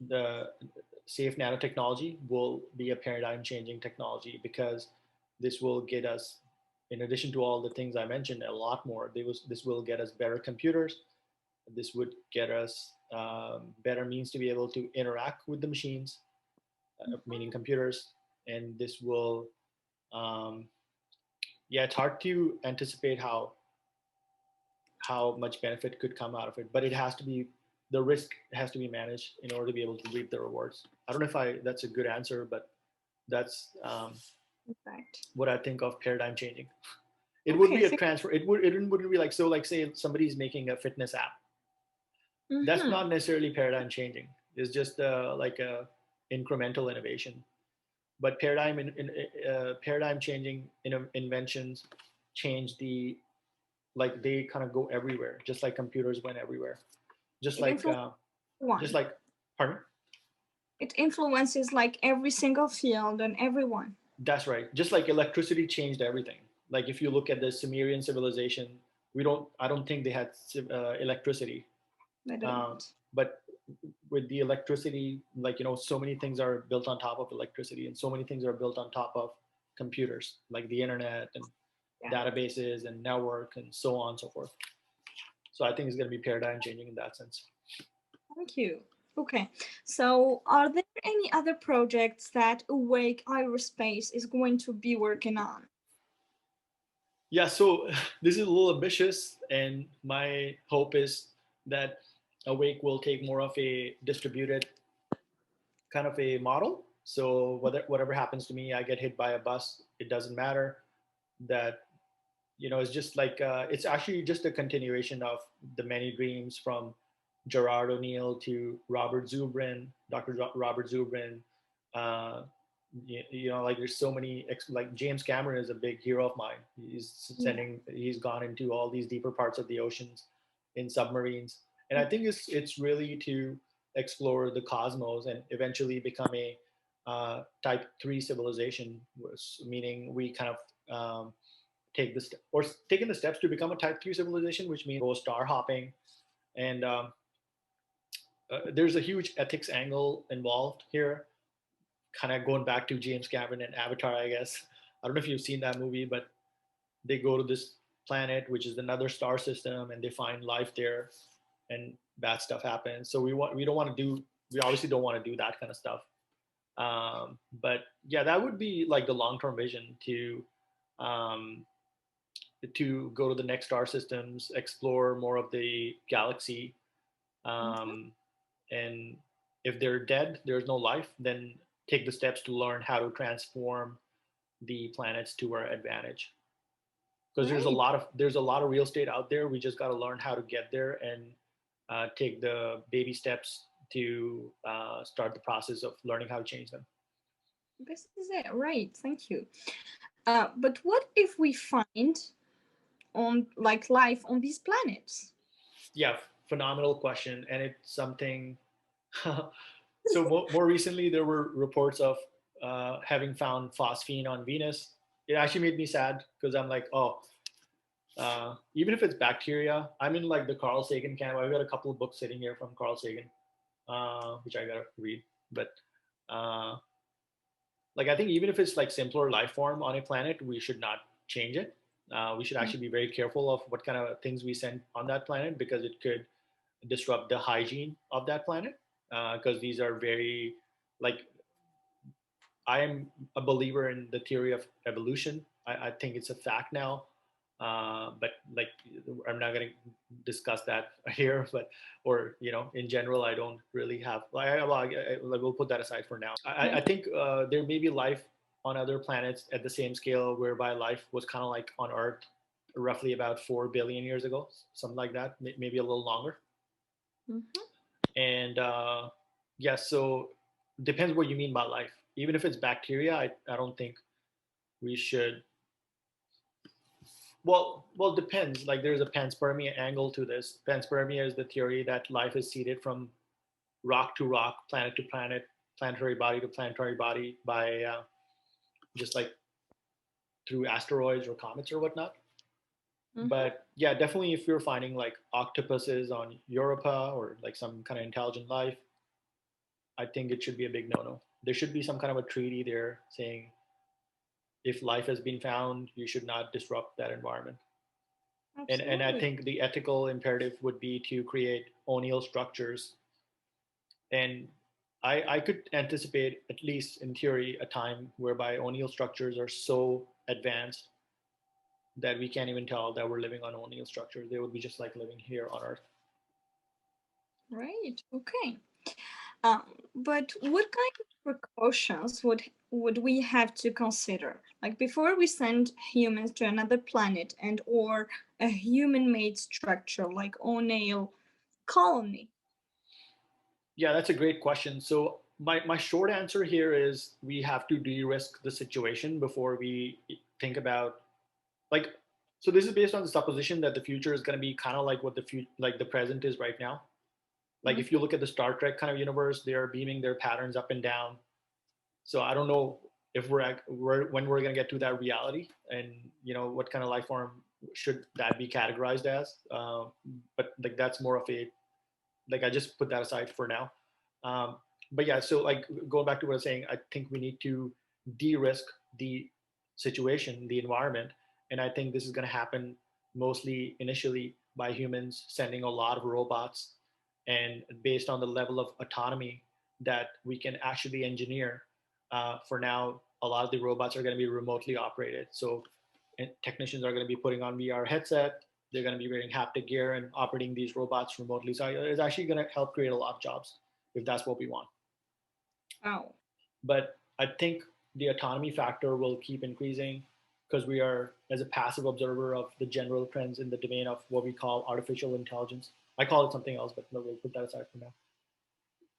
the safe nanotechnology will be a paradigm changing technology because this will get us, in addition to all the things I mentioned, a lot more. This will get us better computers. This would get us better means to be able to interact with the machines, meaning computers, and this will um, yeah, it's hard to anticipate how much benefit could come out of it, but it has to be, the risk has to be managed in order to be able to reap the rewards. I don't know if I that's a good answer, but that's Right. what I think of paradigm changing. It would Okay. be a transfer. It wouldn't be like, so like say somebody's making a fitness app. That's Mm-hmm. not necessarily paradigm changing. It's just like a incremental innovation. But paradigm changing inventions change the like they kind of go everywhere, just like computers went everywhere. Just It like, influences just one. like, pardon? It influences like every single field and everyone. That's right. Just like electricity changed everything. Like if you look at the Sumerian civilization, I don't think they had electricity. They Um, didn't. but with the electricity, like, so many things are built on top of electricity, and so many things are built on top of computers, like the internet and Yeah. databases and network and so on and so forth. So I think it's going to be paradigm changing in that sense. Thank you. Okay. So, are there any other projects that Awake Aerospace is going to be working on? Yeah, so this is a little ambitious, and my hope is that Awake will take more of a distributed kind of a model. So whatever happens to me, I get hit by a bus, it doesn't matter. That, it's just like, it's actually just a continuation of the many dreams from Gerard O'Neill to Robert Zubrin, Dr. Robert Zubrin. Uh, like there's so many, like James Cameron is a big hero of mine. Yeah. He's gone into all these deeper parts of the oceans in submarines. And I think it's really to explore the cosmos and eventually become a type 3 civilization, meaning we kind of take the or taking the steps to become a type 3 civilization, which means go star hopping. And there's a huge ethics angle involved here, kind of going back to James Cameron and Avatar, I guess. I don't know if you've seen that movie, but they go to this planet, which is another star system, and they find life there, and bad stuff happens. So we obviously don't want to do that kind of stuff. But yeah, that would be like the long term vision um, to go to the next star systems, explore more of the galaxy, Mhm. um, and if they're dead, there's no life, then take the steps to learn how to transform the planets to our advantage. Because Right. there's a lot of real estate out there. We just got to learn how to get there and take the baby steps to start the process of learning how to change them. This is it. Right. Thank you. But what if we find on like life on these planets? Yeah, phenomenal question, and it's something. So more recently, there were reports of having found phosphine on Venus. It actually made me sad because I'm like, oh, even if it's bacteria, I'm in like the Carl Sagan camp. I've got a couple of books sitting here from Carl Sagan, which I gotta read. But uh, like, I think even if it's like simpler life form on a planet, we should not change it. We should Mm. actually be very careful of what kind of things we send on that planet, because it could disrupt the hygiene of that planet. Because these are very, like, I am a believer in the theory of evolution. I think it's a fact now. But like, I'm not going to discuss that here. But, or in general, I don't really have. We'll put that aside for now. I Right. think there may be life on other planets at the same scale, whereby life was kind of like on Earth, roughly about 4 billion years ago, something like that, maybe a little longer. Mhm. And yeah, so depends what you mean by life. Even if it's bacteria, I don't think we should. Well, depends. Like, there's a panspermia angle to this. Panspermia is the theory that life is seeded from rock to rock, planet to planet, planetary body to planetary body, by just like through asteroids or comets or whatnot. Mhm. But yeah, definitely, if you're finding like octopuses on Europa or like some kind of intelligent life, I think it should be a big no-no. There should be some kind of a treaty there saying, if life has been found, you should not disrupt that environment. And I Absolutely. think the ethical imperative would be to create O'Neill structures. And I could anticipate, at least in theory, a time whereby O'Neill structures are so advanced that we can't even tell that we're living on O'Neill structures. They would be just like living here on Earth. Right. Okay. Um, but what kind of precautions would we have to consider, like before we send humans to another planet and or a human-made structure like O'Neill colony? Yeah, that's a great question. So my short answer here is we have to de-risk the situation before we think about, like, So this is based on the supposition that the future is going to be kind of like what the present is right now. Like if you look at the Star Trek kind of universe, they are beaming their patterns up and down. So I don't know if when we're going to get to that reality, and what kind of life form should that be categorized as. But like that's more of a, like I just put that aside for now. Um, but yeah, so like going back to what I was saying, I think we need to de-risk the situation, the environment, and I think this is going to happen mostly initially by humans sending a lot of robots, and based on the level of autonomy that we can actually engineer. For now, a lot of the robots are going to be remotely operated, so and technicians are going to be putting on VR headset. They're going to be wearing haptic gear and operating these robots remotely. So it's actually going to help create a lot of jobs if that's what we want. Oh. But I think the autonomy factor will keep increasing because we are, as a passive observer of the general trends in the domain of what we call artificial intelligence. I call it something else, but no, we'll put that aside for now.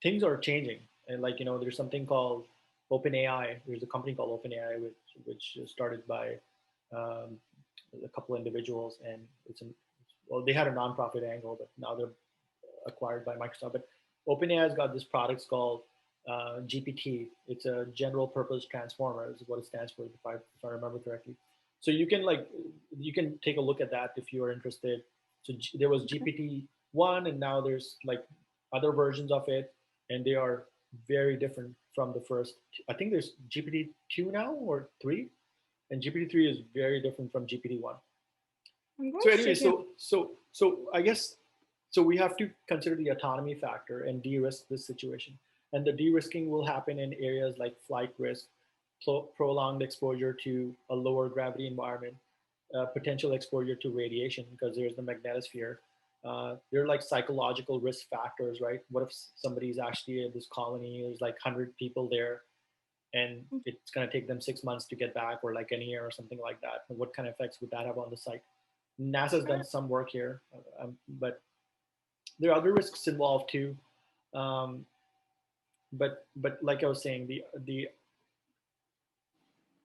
Things are changing, and like there's something called OpenAI. There's a company called OpenAI, which started by um, a couple of individuals, and well, they had a nonprofit angle, but now they're acquired by Microsoft. But OpenAI has got this product called GPT. It's a general purpose transformer, is what it stands for, if I remember correctly. So you can take a look at that if you are interested. So there was GPT-1, and now there's like other versions of it, and they are very different from the first. I think there's GPT-2 now or 3, and GPT-3 is very different from GPT-1. I'm going So to anyway, check it. so I guess so we have to consider the autonomy factor and de-risk this situation. And the de-risking will happen in areas like flight risk, prolonged exposure to a lower gravity environment, potential exposure to radiation because there's the magnetosphere. There are like psychological risk factors, right? What if somebody's actually in this colony? There's like 100 people there, and it's going to take them 6 months to get back, or like a year or something like that. And what kind of effects would that have on the site? NASA's done some work here, but there are other risks involved too. Um, but like I was saying, the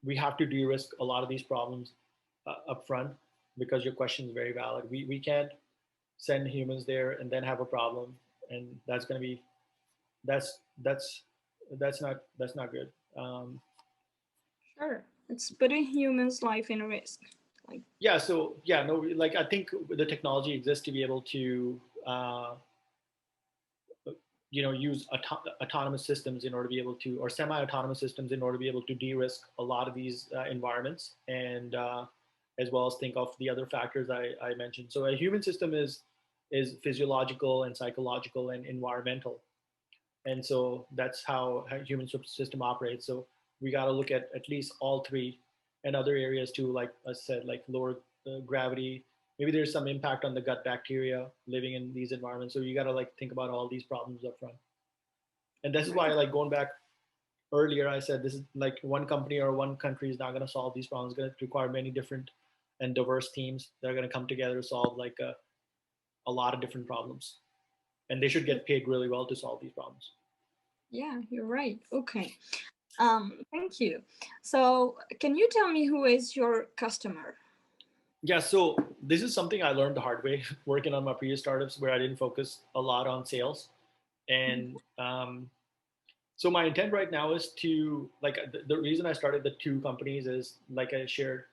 we have to de-risk a lot of these problems up front, because your question is very valid. We can't send humans there and then have a problem, and that's going to be that's that's that's not good. Sure. It's putting humans' life in risk. Like, Yeah, so yeah, no, like I think the technology exists to be able to use autonomous systems in order to be able to, or semi-autonomous systems in order to be able to de-risk a lot of these environments, and as well as think of the other factors I mentioned. So a human system is physiological and psychological and environmental, and so that's how human system operates. So we got to look at least all three, and other areas too, like I said, like lower gravity. Maybe there's some impact on the gut bacteria living in these environments. So you got to like think about all these problems up front. And this is why, right. like going back earlier, I said this is like one company or one country is not going to solve these problems. It's going to require many different and diverse teams that are going to come together to solve like a lot of different problems, and they should get paid really well to solve these problems. Yeah, you're right. Okay. Thank you. So, can you tell me who is your customer? Yeah, so this is something I learned the hard way working on my previous startups, where I didn't focus a lot on sales. And so my intent right now is to, like, the reason I started the two companies is, like I shared,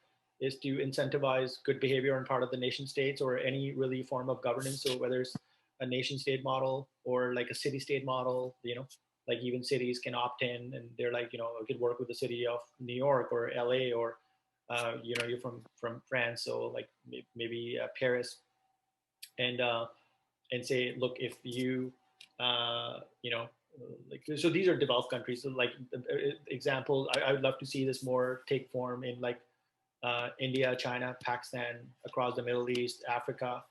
is to incentivize good behavior on part of the nation states or any really form of governance. So whether it's a nation state model or like a city state model, like even cities can opt in, and they're like, I could work with the city of New York or LA, or you're from France, so like maybe Paris, and say, look, if you like, so these are developed countries. So like example, I would love to see this more take form in like India, China, Pakistan, across the Middle East, Africa,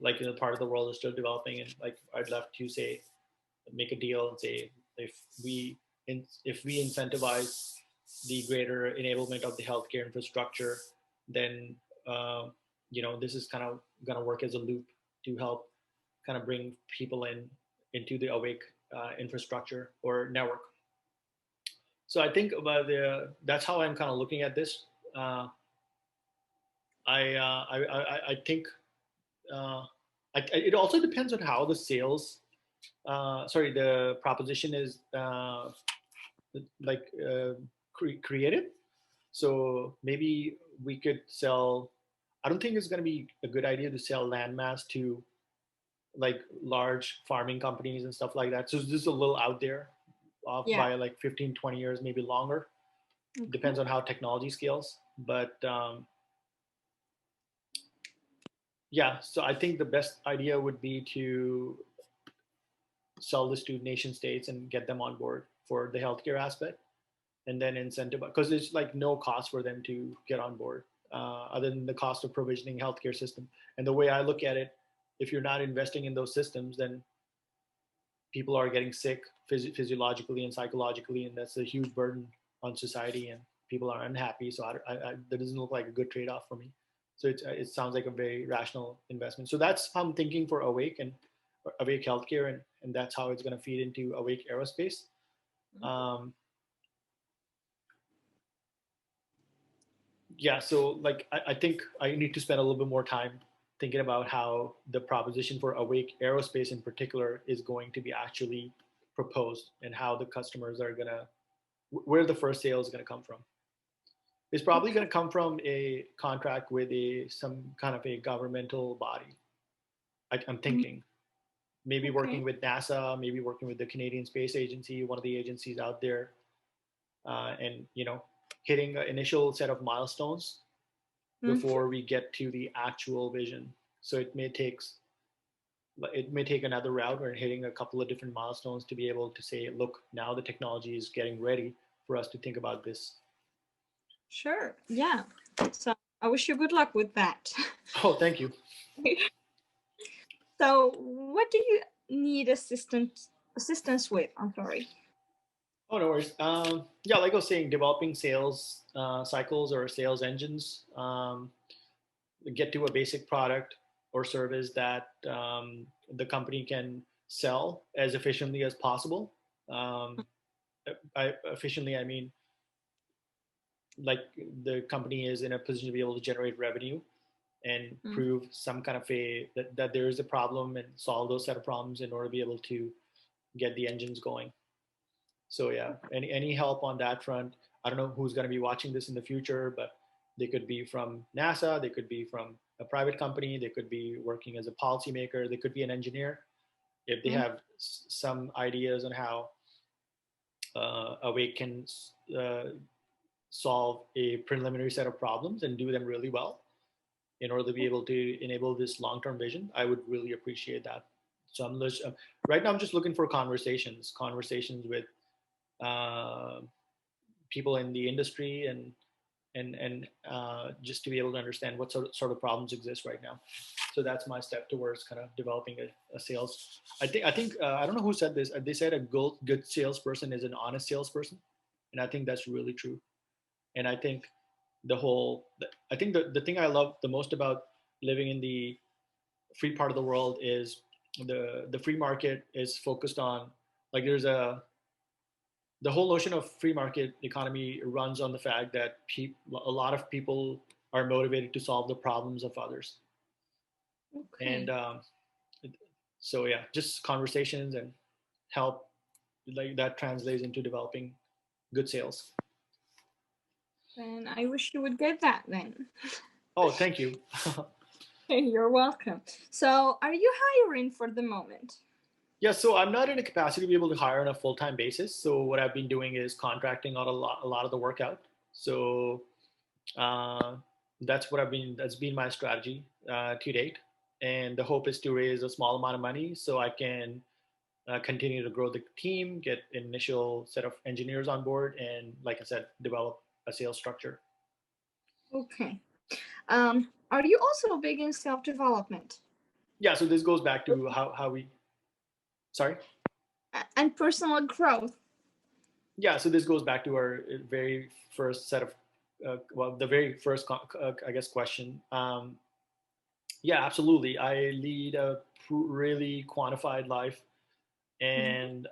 like part of the world is still developing, and like I'd love to say make a deal and say, if if we incentivize the greater enablement of the healthcare infrastructure, then this is kind of going to work as a loop to help kind of bring people into the awake infrastructure or network. So I think about that's how I'm kind of looking at this. I think it also depends on how the sales, the proposition is like created. So maybe we could sell. I don't think it's going to be a good idea to sell landmass to like large farming companies and stuff like that. So this is a little out there, off Yeah. by like 15, 20 years, maybe longer. Okay. Depends on how technology scales. But yeah, so I think the best idea would be to sell this to nation states and get them on board for the healthcare aspect, and then incentivize, because there's like no cost for them to get on board, other than the cost of provisioning healthcare system. And the way I look at it, if you're not investing in those systems, then people are getting sick physiologically and psychologically, and that's a huge burden on society, and people are unhappy. So that doesn't look like a good trade-off for me. So it sounds like a very rational investment. So that's how I'm thinking for Awake and Awake Healthcare, and that's how it's going to feed into Awake Aerospace. Um, yeah, so like I think I need to spend a little bit more time thinking about how the proposition for Awake Aerospace in particular is going to be actually proposed, and how the customers are gonna, where the first sale is gonna come from. It's probably Okay. gonna come from a contract with a some kind of a governmental body. I'm Mm, thinking maybe okay. working with NASA, maybe working with the Canadian Space Agency, one of the agencies out there, and hitting an initial set of milestones Mm-hmm. before we get to the actual vision. So it may take another route or hitting a couple of different milestones to be able to say, look, now the technology is getting ready for us to think about this. Sure. Yeah. So I wish you good luck with that. Oh, thank you. So what do you need assistance with? I'm sorry. Oh, no worries. Yeah, like I was saying, developing sales cycles or sales engines, get to a basic product or service that the company can sell as efficiently as possible. Um, by efficiently, I mean like the company is in a position to be able to generate revenue and Mm, prove some kind of that there is a problem, and solve those set of problems in order to be able to get the engines going. So yeah, any help on that front. I don't know who's going to be watching this in the future, but they could be from NASA, they could be from a private company, they could be working as a policymaker, they could be an engineer. If they mm, have some ideas on how Awake can uh, solve a preliminary set of problems and do them really well in order to be able to enable this long-term vision, I would really appreciate that. So right now I'm just looking for conversations with uh, people in the industry, and just to be able to understand what sort of problems exist right now. So that's my step towards kind of developing a sales. I think I don't know who said this. They said a good salesperson is an honest salesperson, and I think that's really true. And I think the thing I love the most about living in the free part of the world is the free market is focused on, like, the whole notion of free market economy runs on the fact that a lot of people are motivated to solve the problems of others. And okay. so yeah, just conversations and help, like that translates into developing good sales. Then I wish you would get that then. Oh, thank you. You're welcome. So are you hiring for the moment? Yeah, so I'm not in a capacity to be able to hire on a full-time basis. So what I've been doing is contracting out a lot of the work out. So uh, that's been my strategy to date. And the hope is to raise a small amount of money so I can continue to grow the team, get an initial set of engineers on board, and like I said, develop a sales structure. Okay. Are you also big in self-development Yeah, so this goes back to how we, sorry. and personal growth? Yeah, so this goes back to our very first set of the very first I guess question. Yeah, absolutely, I lead a really quantified life, Mhm. and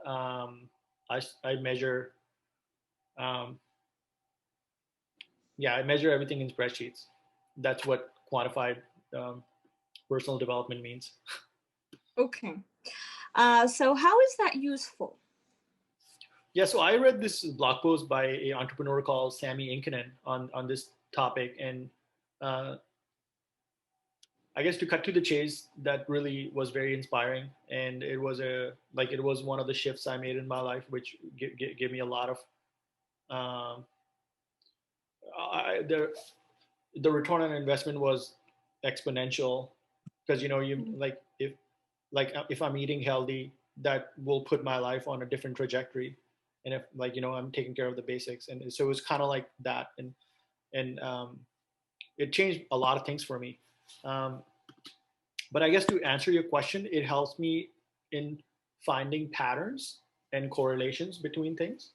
I measure, um, yeah, I measure everything in spreadsheets. That's what quantified um, personal development means. Okay. So how is that useful? Yeah, so I read this blog post by an entrepreneur called Sammy Inkinen on this topic, and uh, I guess to cut to the chase, that really was very inspiring, and it was one of the shifts I made in my life, which gave me a lot of um, I, the return on investment was exponential, because you if I'm eating healthy, that will put my life on a different trajectory, and if I'm taking care of the basics, and so it was kind of like that, and it changed a lot of things for me. Um, but I guess to answer your question, it helps me in finding patterns and correlations between things,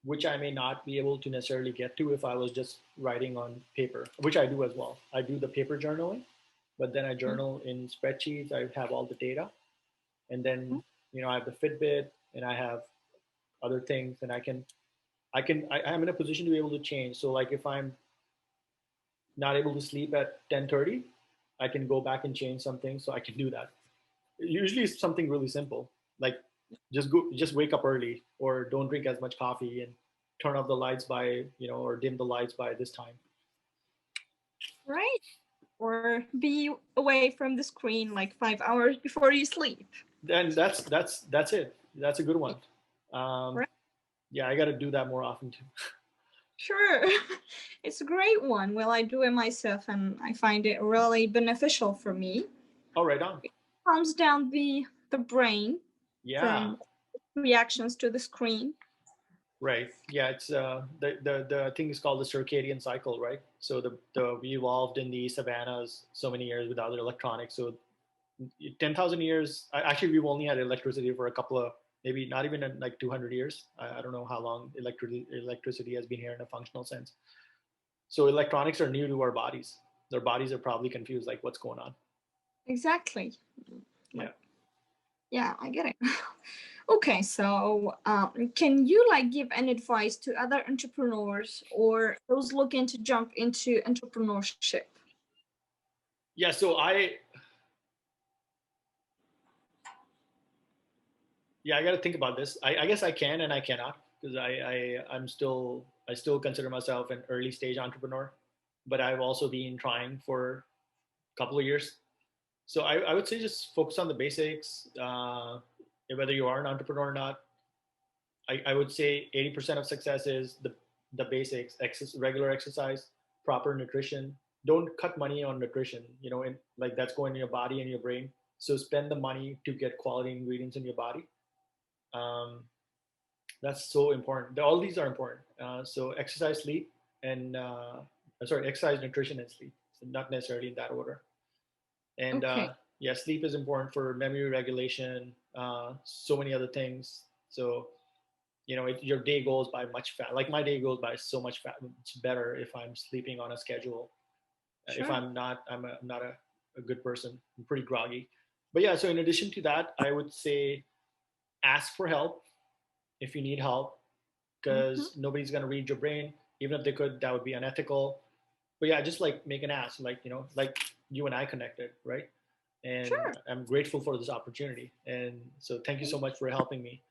which I may not be able to necessarily get to if I was just writing on paper, which I do as well. I do the paper journaling, but then I journal in spreadsheets. I have all the data, and then I have the Fitbit, and I have other things, and I'm in a position to be able to change. So like if I'm not able to sleep at 10:30, I can go back and change something, so I can do that. Usually it's something really simple, like just wake up early, or don't drink as much coffee, and turn off the lights by or dim the lights by this time. Right. Or be away from the screen like 5 hours before you sleep. Then that's it. That's a good one. um, Right. yeah, I got to do that more often too. Sure. It's a great one. Well, I do it myself and I find it really beneficial for me. Oh, right on. It calms down the brain Yeah. from reactions to the screen. Right. Yeah. It's the thing is called the circadian cycle, right? So the we evolved in the savannas so many years without electronics. So 10,000 years. Actually, we've only had electricity for a couple of, maybe not even like 200 years. I don't know how long electricity has been here in a functional sense. So electronics are new to our bodies. Their bodies are probably confused, like what's going on. Exactly. Yeah. Like, yeah, I get it. Okay, so can you like give any advice to other entrepreneurs or those looking to jump into entrepreneurship? Yeah. So I got to think about this. I guess I can and I cannot, because I still consider myself an early stage entrepreneur, but I've also been trying for a couple of years. So I would say just focus on the basics. Whether you are an entrepreneur or not, I would say 80% of success is the basics: regular exercise, proper nutrition. Don't cut money on nutrition. And like that's going in your body and your brain. So spend the money to get quality ingredients in your body. Um, that's so important. All these are important. So exercise, sleep, and exercise, nutrition, and sleep. So not necessarily in that order. And Okay, yeah, sleep is important for memory regulation. So many other things. So your day goes by much fast. Like my day goes by so much fast. It's better if I'm sleeping on a schedule. If sure. I'm not, I'm not a good person. I'm pretty groggy. But yeah, so in addition to that, I would say ask for help if you need help, Mm-hmm. because nobody's going to read your brain. Even if they could, that would be unethical. But yeah, just like make an ask, like like you and I connected, right? And Sure. I'm grateful for this opportunity, and so thank you so much for helping me.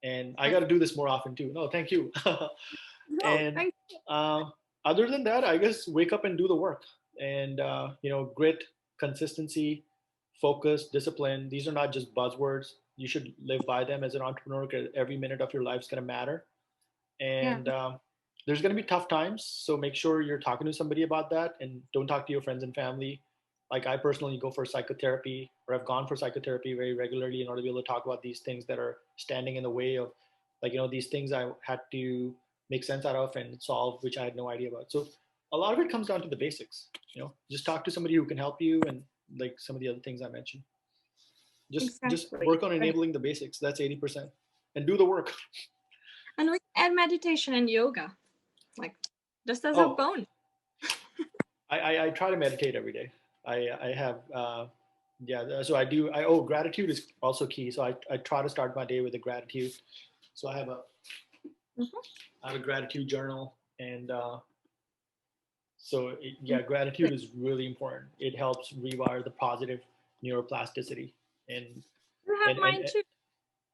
And I Thank got to do this more often too. No, thank you. no, And thank uh, other than that, I guess wake up and do the work. And grit, consistency, focus, discipline. These are not just buzzwords. You should live by them as an entrepreneur, because every minute of your life is going to matter. yeah, And there's going to be tough times, so make sure you're talking to somebody about that, and don't talk to your friends and family. Like I personally go for psychotherapy, or I've gone for psychotherapy very regularly, in order to be able to talk about these things that are standing in the way of, like these things I had to make sense out of and solve, which I had no idea about. So a lot of it comes down to the basics. Just talk to somebody who can help you, and like some of the other things I mentioned. Just exactly. work on Right. enabling the basics. That's 80%, and do the work. And we add meditation and yoga, like just as a Oh, bonus. I try to meditate every day. I have yeah. So I do. Oh, gratitude is also key. So I try to start my day with a gratitude. So I have a gratitude journal, and So yeah, gratitude is really important. It helps rewire the positive neuroplasticity and You have and and, mine too.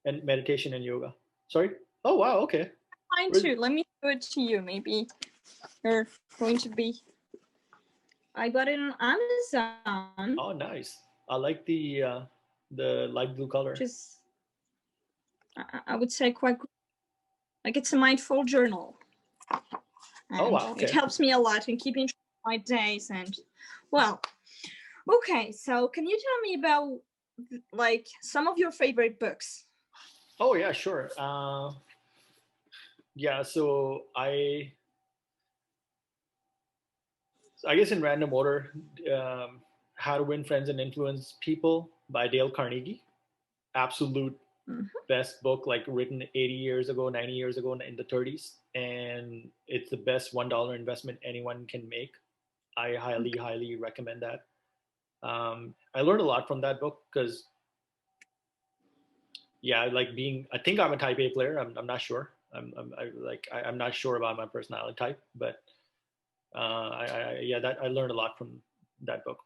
and meditation and yoga. Sorry. Oh wow. Okay. Mine Where's, too. Let me show it to you. Maybe you're going to be. I got it on Amazon, oh nice. I like the light blue which color. is I would say quite like it's a mindful journal, Oh and wow. it Okay. helps me a lot in keeping track of my days. And well, okay. So can you tell me about like some of your favorite books? Oh yeah. Sure. Yeah. I guess in random order, um, How to Win Friends and Influence People by Dale Carnegie. Absolute Mhm. best book, like written 80 years ago, 90 years ago in the 30s. And it's the best $1 investment anyone can make. I highly, highly recommend that. I learned a lot from that book because, yeah, like I think I'm a type A player. I'm not sure. I'm not sure about my personality type, but yeah, that I learned a lot from that book.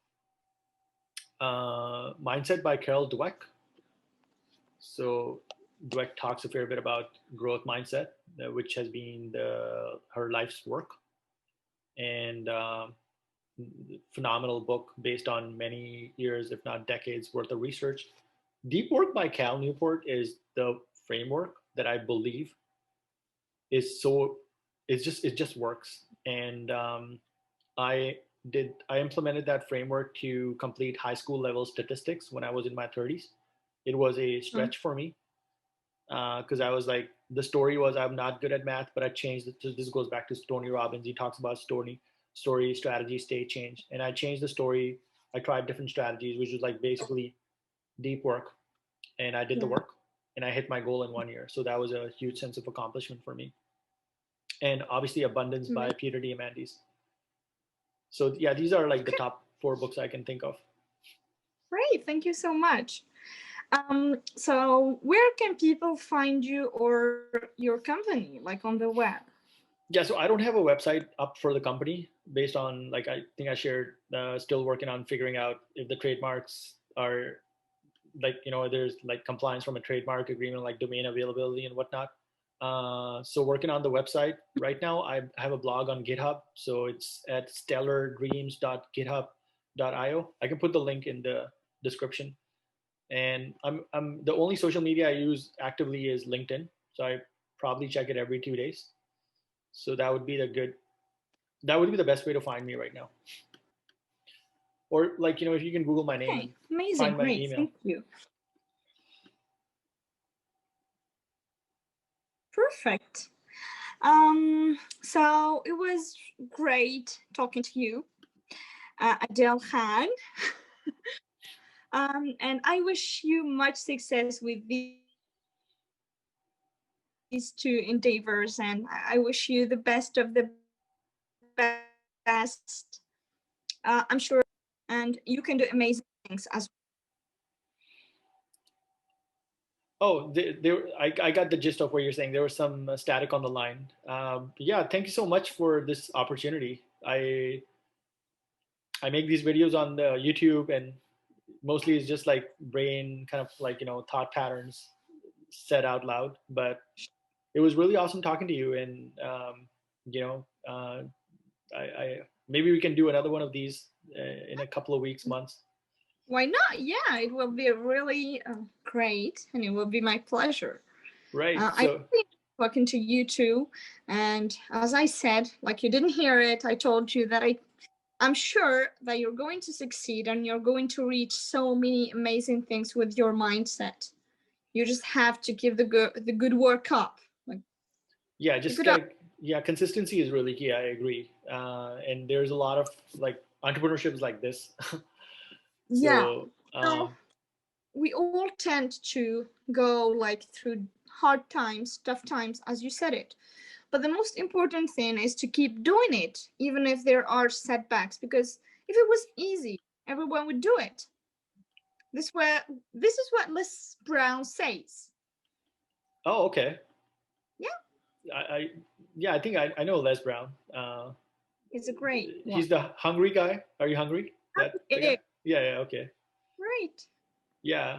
Mindset by Carol Dweck. So Dweck talks a fair bit about growth mindset, which has been her life's work, and phenomenal book based on many years, if not decades, worth of research. Deep Work by Cal Newport is the framework that I believe is so it just works, and I implemented that framework to complete high school level statistics when I was in my 30s. It was a Mhm. stretch for me because I was like, the story was I'm not good at math, but I changed it. This goes back to Tony Robbins. He talks about story, strategy, state change, and I changed the story. I tried different strategies, which was like basically deep work, and I did the Yeah. work, and I hit my goal in 1 year. So that was a huge sense of accomplishment for me. And obviously, Abundance by Amazing. Peter Diamandis. So yeah, these are like the Okay. top four books I can think of. Great. Thank you so much. So where can people find you or your company, like on the web? Yeah, so I don't have a website up for the company based on like I think I shared. Still working on figuring out if the trademarks are like there's like compliance from a trademark agreement, like domain availability and whatnot. So working on the website right now. I have a blog on GitHub, so it's at stellardreams.github.io. I can put the link in the description. And I'm the only social media I use actively is LinkedIn, so I probably check it every 2 days. So that would be the best way to find me right now. Or like if you can Google my name and Okay, amazing, find my great, email. thank you. Perfect. So it was great talking to you, Adele Khan. And I wish you much success with these two endeavors, and I wish you the best of the best. I'm sure that you will succeed, and you can do amazing things as Oh, I got the gist of what you're saying. There was some static on the line. Yeah, thank you so much for this opportunity. I make these videos on the YouTube, and mostly it's just like brain kind of like thought patterns said out loud. But it was really awesome talking to you, and you know, I maybe we can do another one of these in a couple of weeks, months. why not? Yeah, it will be really great, and it will be my pleasure. Right. I So really enjoyed talking to you too, and as I said, like you didn't hear it, I told you that I'm sure that you're going to succeed and you're going to reach so many amazing things with your mindset. You just have to give the good work up. Like yeah, keep just it up. gotta yeah, consistency is really key. I agree. And there's a lot of like entrepreneurship is like this. Yeah. So No, we all tend to go like through hard times, tough times, as you said it. But the most important thing is to keep doing it, even if there are setbacks. Because if it was easy, everyone would do it. This is what Les Brown says. oh, okay. Yeah. I yeah, I think I know Les Brown. He's a great one. He's the hungry guy. Are you hungry? That the guy? Yeah, Yeah, yeah, okay. great. Yeah.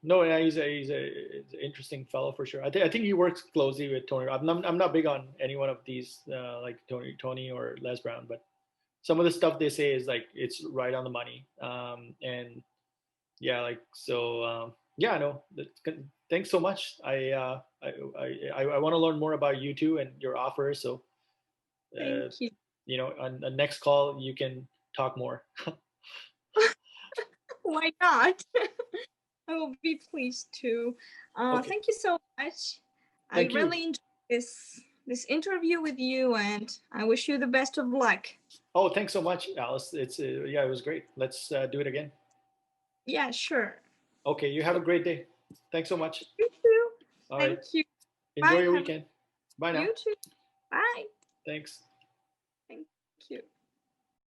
No, yeah, he's an interesting fellow for sure. I think he works closely with Tony. I'm not big on any one of these like Tony or Les Brown, but some of the stuff they say is like it's right on the money. And yeah, like so. Yeah, no. Thanks so much. I want to learn more about you too and your offer. So uh, Thank you. on the next call you can talk more. Why not? I will be pleased to. Okay. Thank you so much. I Thank you. really enjoyed this interview with you, and I wish you the best of luck. Oh, thanks so much, Alice. It's yeah, it was great. Let's do it again. Yeah, sure. Okay, you have a great day. Thanks so much. You too. All right. Thank you. Enjoy Bye. your Have weekend. Bye now. you too. Bye. Thanks.